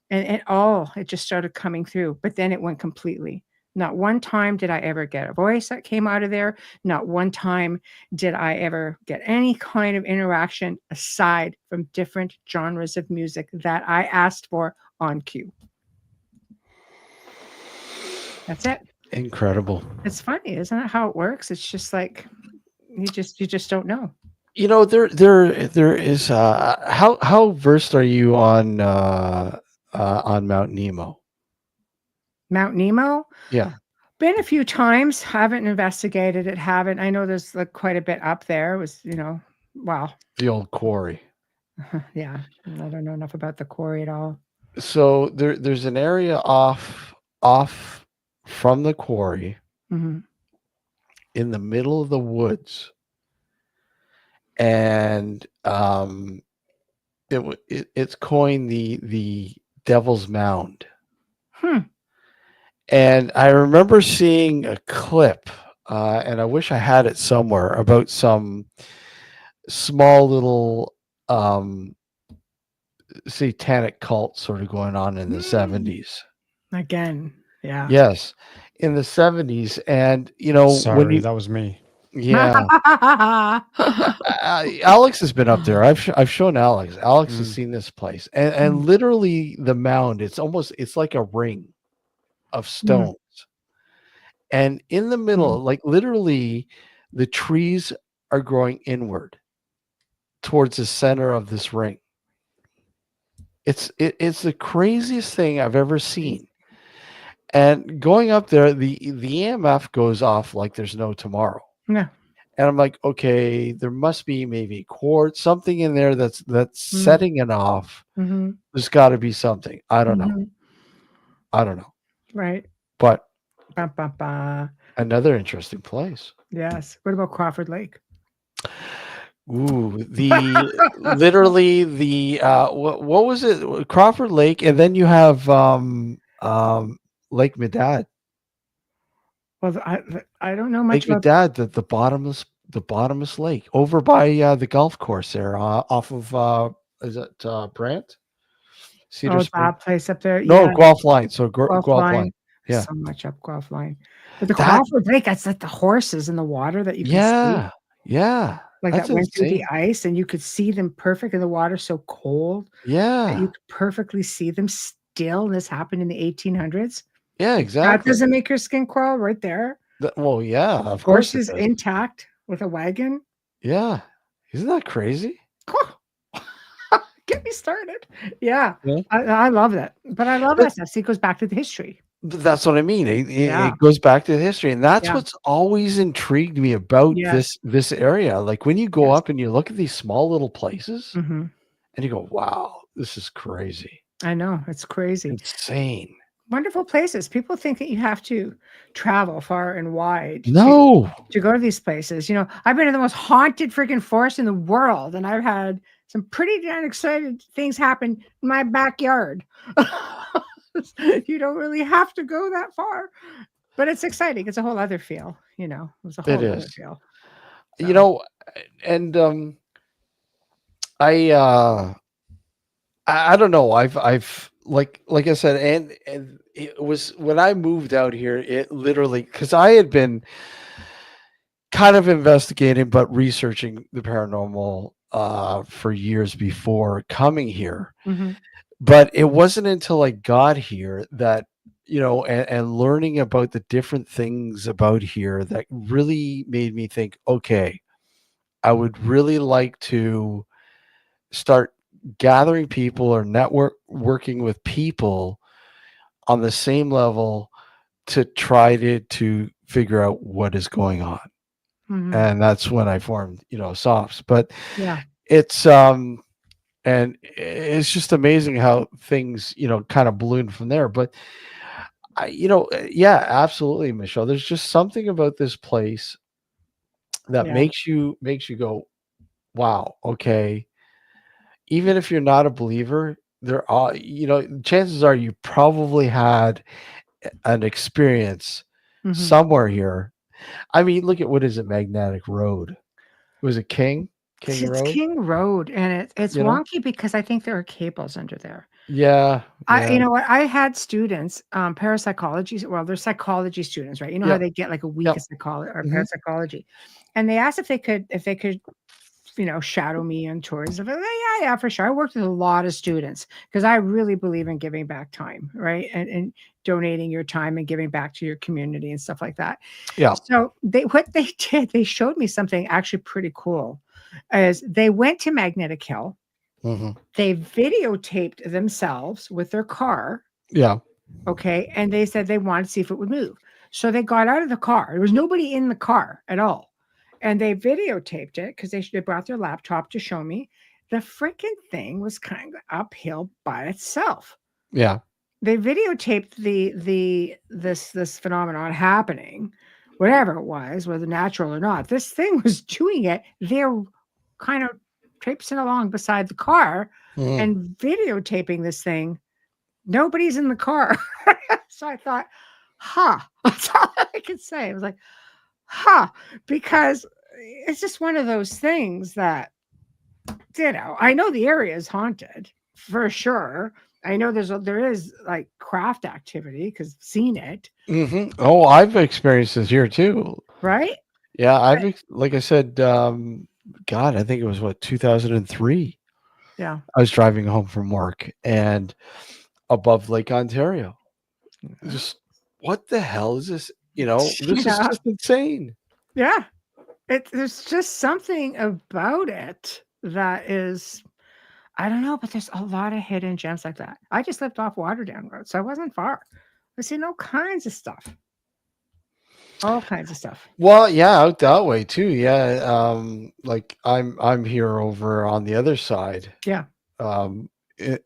and it just started coming through. But then it went completely. Not one time did I ever get a voice that came out of there. Not one time did I ever get any kind of interaction aside from different genres of music that I asked for on cue. That's it. Incredible. It's funny, isn't it, how it works? It's just like you just don't know. There is how versed are you on Mount Nemo? Mount Nemo? Yeah, Been a few times. Haven't investigated it. Haven't. I know there's like quite a bit up there. It was, wow. the old quarry. Yeah. I don't know enough about the quarry at all. So there's an area off from the quarry Mhm. in the middle of the woods, and it's coined the Devil's Mound. Hmm. And I remember seeing a clip, and I wish I had it somewhere, about some small little satanic cult sort of going on in the 70s. Again, yeah. Yes, in the 70s. And, you know, when Sorry, you, that was me. yeah, Alex has been up there. I've shown Alex. Alex has seen this place, and literally the mound. It's like a ring of stones, and in the middle, like literally, the trees are growing inward towards the center of this ring. It's the craziest thing I've ever seen. And going up there, the EMF goes off like there's no tomorrow. No. And I'm like, okay, there must be maybe quartz, something in there that's setting it off. Mm-hmm. There's got to be something. I don't know. I don't know. Right. But Ba, ba, ba. another interesting place. Yes. What about Crawford Lake? Ooh, literally the what was it? Crawford Lake, and then you have Lake Medad. Well, I don't know much Lake about Medad, the bottomless lake over by the golf course there, off of is it Brant? Cedar Spring? that place up there. No, Yeah, Guelph Line. So Guelph Guelph Line. Line. Yeah. So much up Guelph Line. But the That- Crawford Lake, that's like the horses in the water that you can see. Yeah. Like That's that went through the insane. ice and you could see them perfect, and the water's so cold that Yeah. you could perfectly see them still. And this happened in the 1800s. Yeah, That exactly. doesn't make your skin crawl right there. Well, yeah, of course it Horses does. intact with a wagon. Yeah. Isn't that crazy? Get me started. Yeah. Yeah. I love that. But I love that stuff. See, it goes back to the history. That's what I mean. Yeah. It goes back to the history, and that's Yeah. what's always intrigued me about Yes. this area. Like when you go Yes. up and you look at these small little places, Mm-hmm. and you go, "Wow, this is crazy, I know. It's crazy. insane." Wonderful places. People think that you have to travel far and wide No, to go to these places. You know, I've been in the most haunted freaking forest in the world, and I've had some pretty damn excited things happen in my backyard. You don't really have to go that far, but it's exciting. It's a whole other feel, you know. It's a whole It other is. feel. you So, know, and I don't know. I've like I said, and it was when I moved out here. It literally, because I had been kind of investigating but researching the paranormal for years before coming here. mhm. But it wasn't until I got here that, and learning about the different things about here that really made me think, okay, I would really like to start gathering people or working with people on the same level to try to figure out what is going on. Mhm. And that's when I formed, SOFs. But Yeah. it's and it's just amazing how things, kind of ballooned from there. But yeah, absolutely, Michelle. There's just something about this place that Yeah. makes you go, wow, okay. Even if you're not a believer, there are, chances are you probably had an experience Mhm. somewhere here. I mean, look at, what is it, Magnetic Road? Was it King It's Road? King Road, and it's You know? wonky because I think there are cables under there. Yeah. You know what? I had students, parapsychology. Well, they're psychology students, right? You know how Yep. they get like a week Yep. of psychology or Mhm. parapsychology, and they asked if they could, shadow me on tours. Of it. Yeah, for sure. I worked with a lot of students because I really believe in giving back time, right? And donating your time and giving back to your community and stuff like that. Yeah. So what they did, they showed me something actually pretty cool. As they went to Magnetic Hill, Mhm. they videotaped themselves with their car. Yeah. Okay. And they said they wanted to see if it would move. So they got out of the car. There was nobody in the car at all. And they videotaped it because they brought their laptop to show me. The freaking thing was kind of uphill by itself. Yeah. They videotaped this phenomenon happening, whatever it was, whether natural or not. This thing was doing it. They're kind of traipsing along beside the car Mhm. and videotaping this thing. Nobody's in the car. So I thought, that's all I could say. I was like, because it's just one of those things that, I know the area is haunted for sure. I know there is like craft activity because I've seen it, Oh, I've experienced this here too. right? Yeah, like I said, God, I think it was 2003. Yeah. I was driving home from work and above Lake Ontario. Just what the hell is this? This is Yeah. just insane. Yeah. There's just something about it that is, I don't know, but there's a lot of hidden gems like that. I just lived off Waterdown Road, so I wasn't far. I've seen all kinds of stuff. All kinds of stuff. Well, yeah, out that way too. Yeah, like I'm here over on the other side. Yeah.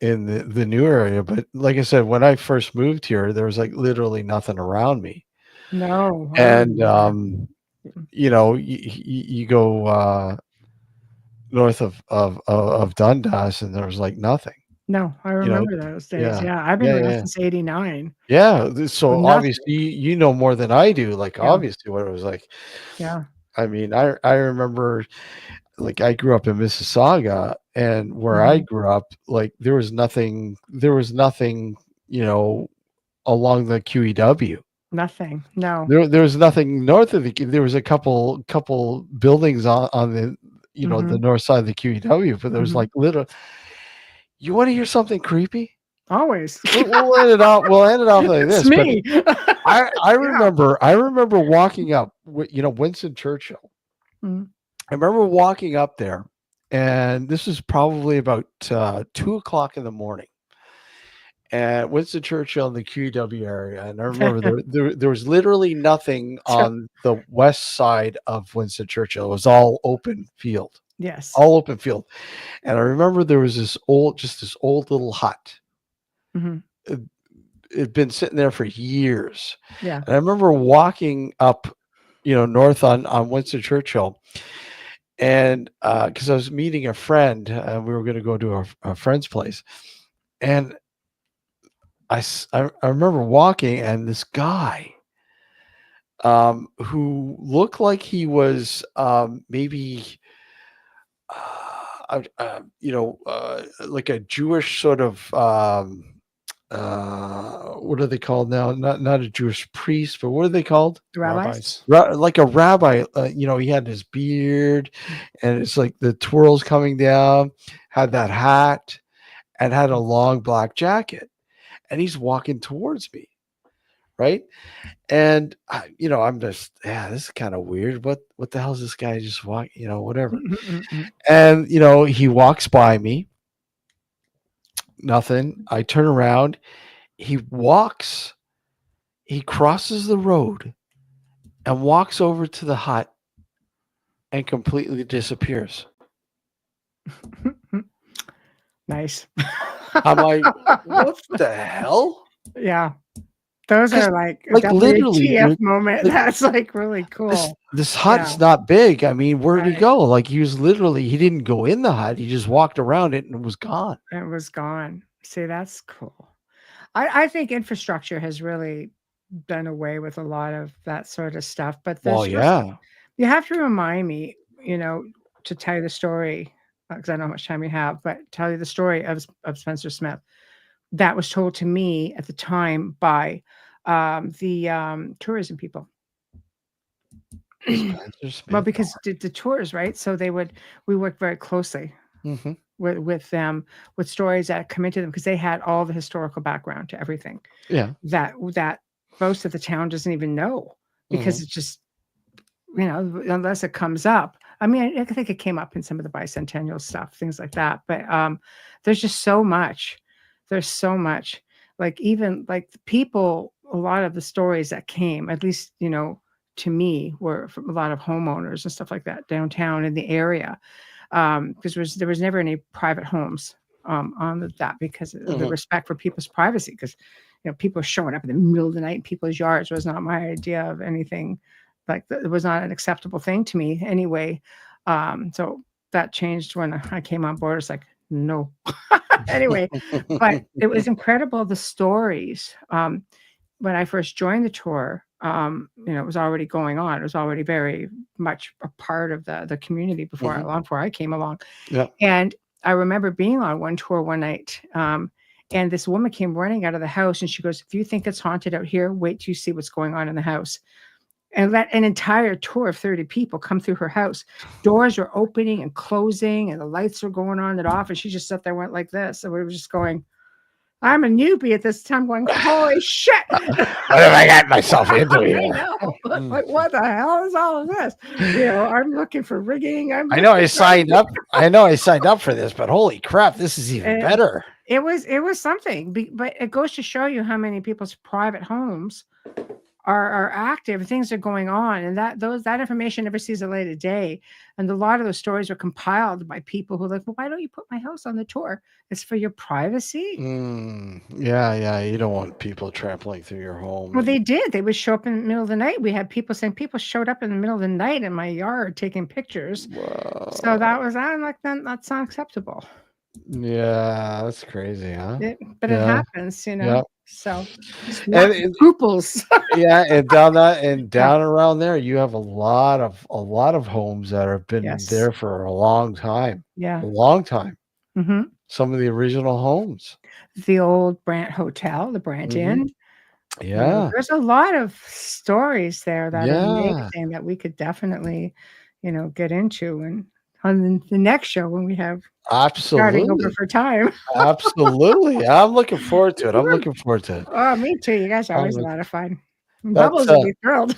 In the new area, but like I said, when I first moved here, there was like literally nothing around me, No. and Mm. you go north of Dundas, and there was like nothing. No, I You know, remember those days. yeah, Yeah. I've been yeah, around yeah, since 89. yeah. With So nothing. obviously, you know more than I do. Like Yeah. obviously, what it was like. Yeah. I mean, I remember, like I grew up in Mississauga, and where I Mhm. grew up, like there was nothing, along the QEW. Nothing. No. There was nothing north of there was a couple buildings on the the Mhm. north side of the QEW, but there was Mhm. like little. You want to hear something creepy? Always. We'll end it off. We'll end it off like It's this. But me. I Yeah. remember walking up, Winston Churchill. Mhm. I remember walking up there, and this is probably about 2 o'clock in the morning. At Winston Churchill in the QEW area, and I remember there was literally nothing on the west side of Winston Churchill. It was all open field, Yes. all open field. And I remember there was this old little hut. Mhm. It'd been sitting there for years. Yeah. And I remember walking up, north on Winston Churchill, and because I was meeting a friend, we were going to go to a friend's place, and I remember walking, and this guy, who looked like he was maybe like a Jewish sort of what are they called now? Not a Jewish priest, but what are they called? Rabbis. Like a rabbi. He had his beard, and it's like the twirls coming down. Had that hat, and had a long black jacket, and he's walking towards me, right? And I'm just, this is kind of weird. What the hell is this guy just walking? Whatever. Mhm. And he walks by me. Nothing. I turn around. He crosses the road and walks over to the hut and completely disappears. Nice. I'm like, what the hell? Yeah. Those 'Cause, are like like, that literally, WTF moment. like, That's like really cool. This hut's Yeah. not big. I mean, where'd he Right. go? Like, he didn't go in the hut. He just walked around it and was gone. It was gone. See, that's cool. I think infrastructure has really done away with a lot of that sort of stuff. But Well, there's yeah. you have to remind me, to tell you the story, because I don't know how much time we have, but tell you the story of Spencer Smith. That was told to me at the time by the tourism people. Spencer Smith. Well, because the tours, right? So we worked very closely Mm-hmm. with them, with stories that come into them, because they had all the historical background to everything Yeah. that most of the town doesn't even know, because it's just, unless it comes up. I mean, I think it came up in some of the bicentennial stuff, things like that. But there's just so much. There's so much. Like, even like the people, a lot of the stories that came, at least, to me, were from a lot of homeowners and stuff like that downtown in the area. Because there was never any private homes on that, because of the respect for people's privacy. Because people showing up in the middle of the night in people's yards was not my idea of anything. Like, it was not an acceptable thing to me anyway. So that changed when I came on board. It's like, no. Anyway, but it was incredible, the stories. When I first joined the tour, it was already going on. It was already very much a part of the community before long before I came along. Yeah. And I remember being on one tour one night, and this woman came running out of the house, and she goes, "If you think it's haunted out here, wait till you see what's going on in the house." And let an entire tour of 30 people come through her house. Doors were opening and closing, and the lights were going on and off, and she just sat there, went like this. And we were just going, I'm a newbie at this time, going, holy shit. What have I got myself into I here? know. Like, what the hell is all of this? I'm looking for rigging. I know I signed up. I know I signed up for this, but holy crap, this is even better. It was something, but it goes to show you how many people's private homes are active, things are going on, and that information never sees the light of day. And a lot of those stories were compiled by people who are like, well, why don't you put my house on the tour? It's for your privacy. Yeah. You don't want people trampling through your home. Well, they did. They would show up in the middle of the night. We had people saying people showed up in the middle of the night in my yard taking pictures. Whoa. So I'm like, that's not acceptable. Yeah, that's crazy, huh? But it happens, Yeah. So and scruples. Yeah, and down around there, you have a lot of homes that have been there for a long time. Yeah, a long time. Mm-hmm. Some of the original homes. The old Brant Hotel, the Brant Inn. Yeah, there's a lot of stories there that are Yeah. amazing that we could definitely, get into, and on the next show when we have starting over absolutely, for time. absolutely. I'm looking forward to it. I'm looking forward to it. Oh, me too. You guys are always a like- lot of fun. That's, Bubbles will be thrilled.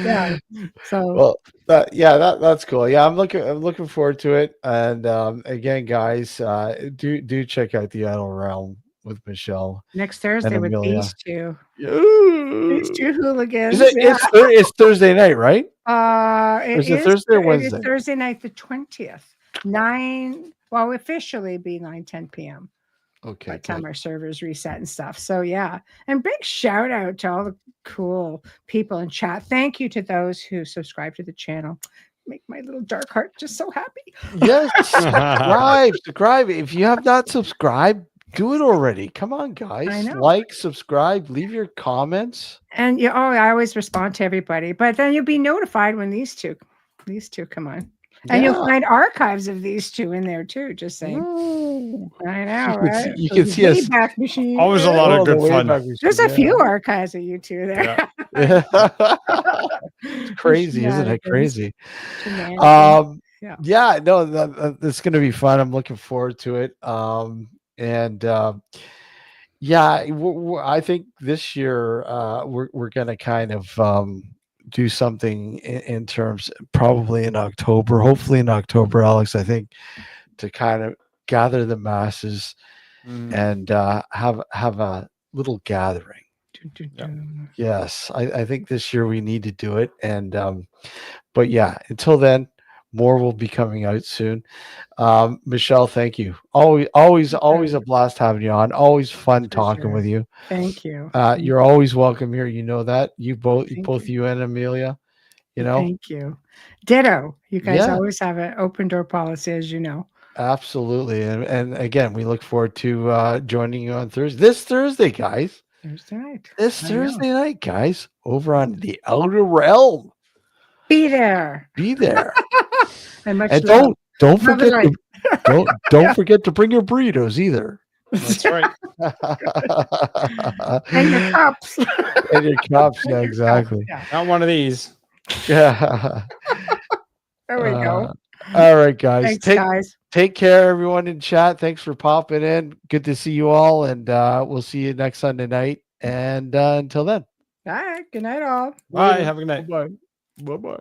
Yeah. So Well, that's cool. Yeah, I'm looking forward to it. And again, guys, do check out the Idle Realm with Michelle next Thursday with Amelia. these two Is hooligans. it's Thursday night, right? It Is it Thursday or Wednesday? It is Thursday night, the 20th. 9. Well, officially be 9:10 p.m. Okay. By the time our servers reset and stuff. So yeah, and big shout out to all the cool people in chat. Thank you to those who subscribe to the channel. Make my little dark heart just so happy. Yes, subscribe. If you have not subscribed, do it already. Come on, guys. Like, subscribe, leave your comments. And I always respond to everybody. But then you'll be notified when these two come on. And you'll find archives of these two in there too. Just saying. I know, right? You can see us. Machine. Always a lot of good fun. There's a few archives of you two there. It's crazy, isn't it? Crazy. Yeah. Yeah, no, that's going to be fun. I'm looking forward to it. I think this year we're going to kind of do something in terms, probably in October, hopefully in October, Alex, I think, to kind of gather the masses and have a little gathering. Yes, I think this year we need to do it. And but yeah, until then, more will be coming out soon. Michelle, thank you. Always a blast having you on. Always fun talking with you. Thank you. You're always welcome here. You know that. You both you and Amelia. Thank you. Ditto. You guys always have an open door policy, as you know. Absolutely. And again, we look forward to joining you on Thursday. This Thursday, guys. Thursday night. This Thursday night, guys, over on the Outer Realm. Be there. Be there. And don't forget don't forget to bring your burritos either. That's right. And your cups. And your cups, yeah, exactly. Yeah. Not one of these. Yeah. There we go. All right, guys. Thanks, guys. Take care, everyone in chat. Thanks for popping in. Good to see you all, and we'll see you next Sunday night. And until then. All right. Good night, all. Bye. Have a good night. Bye. Bye.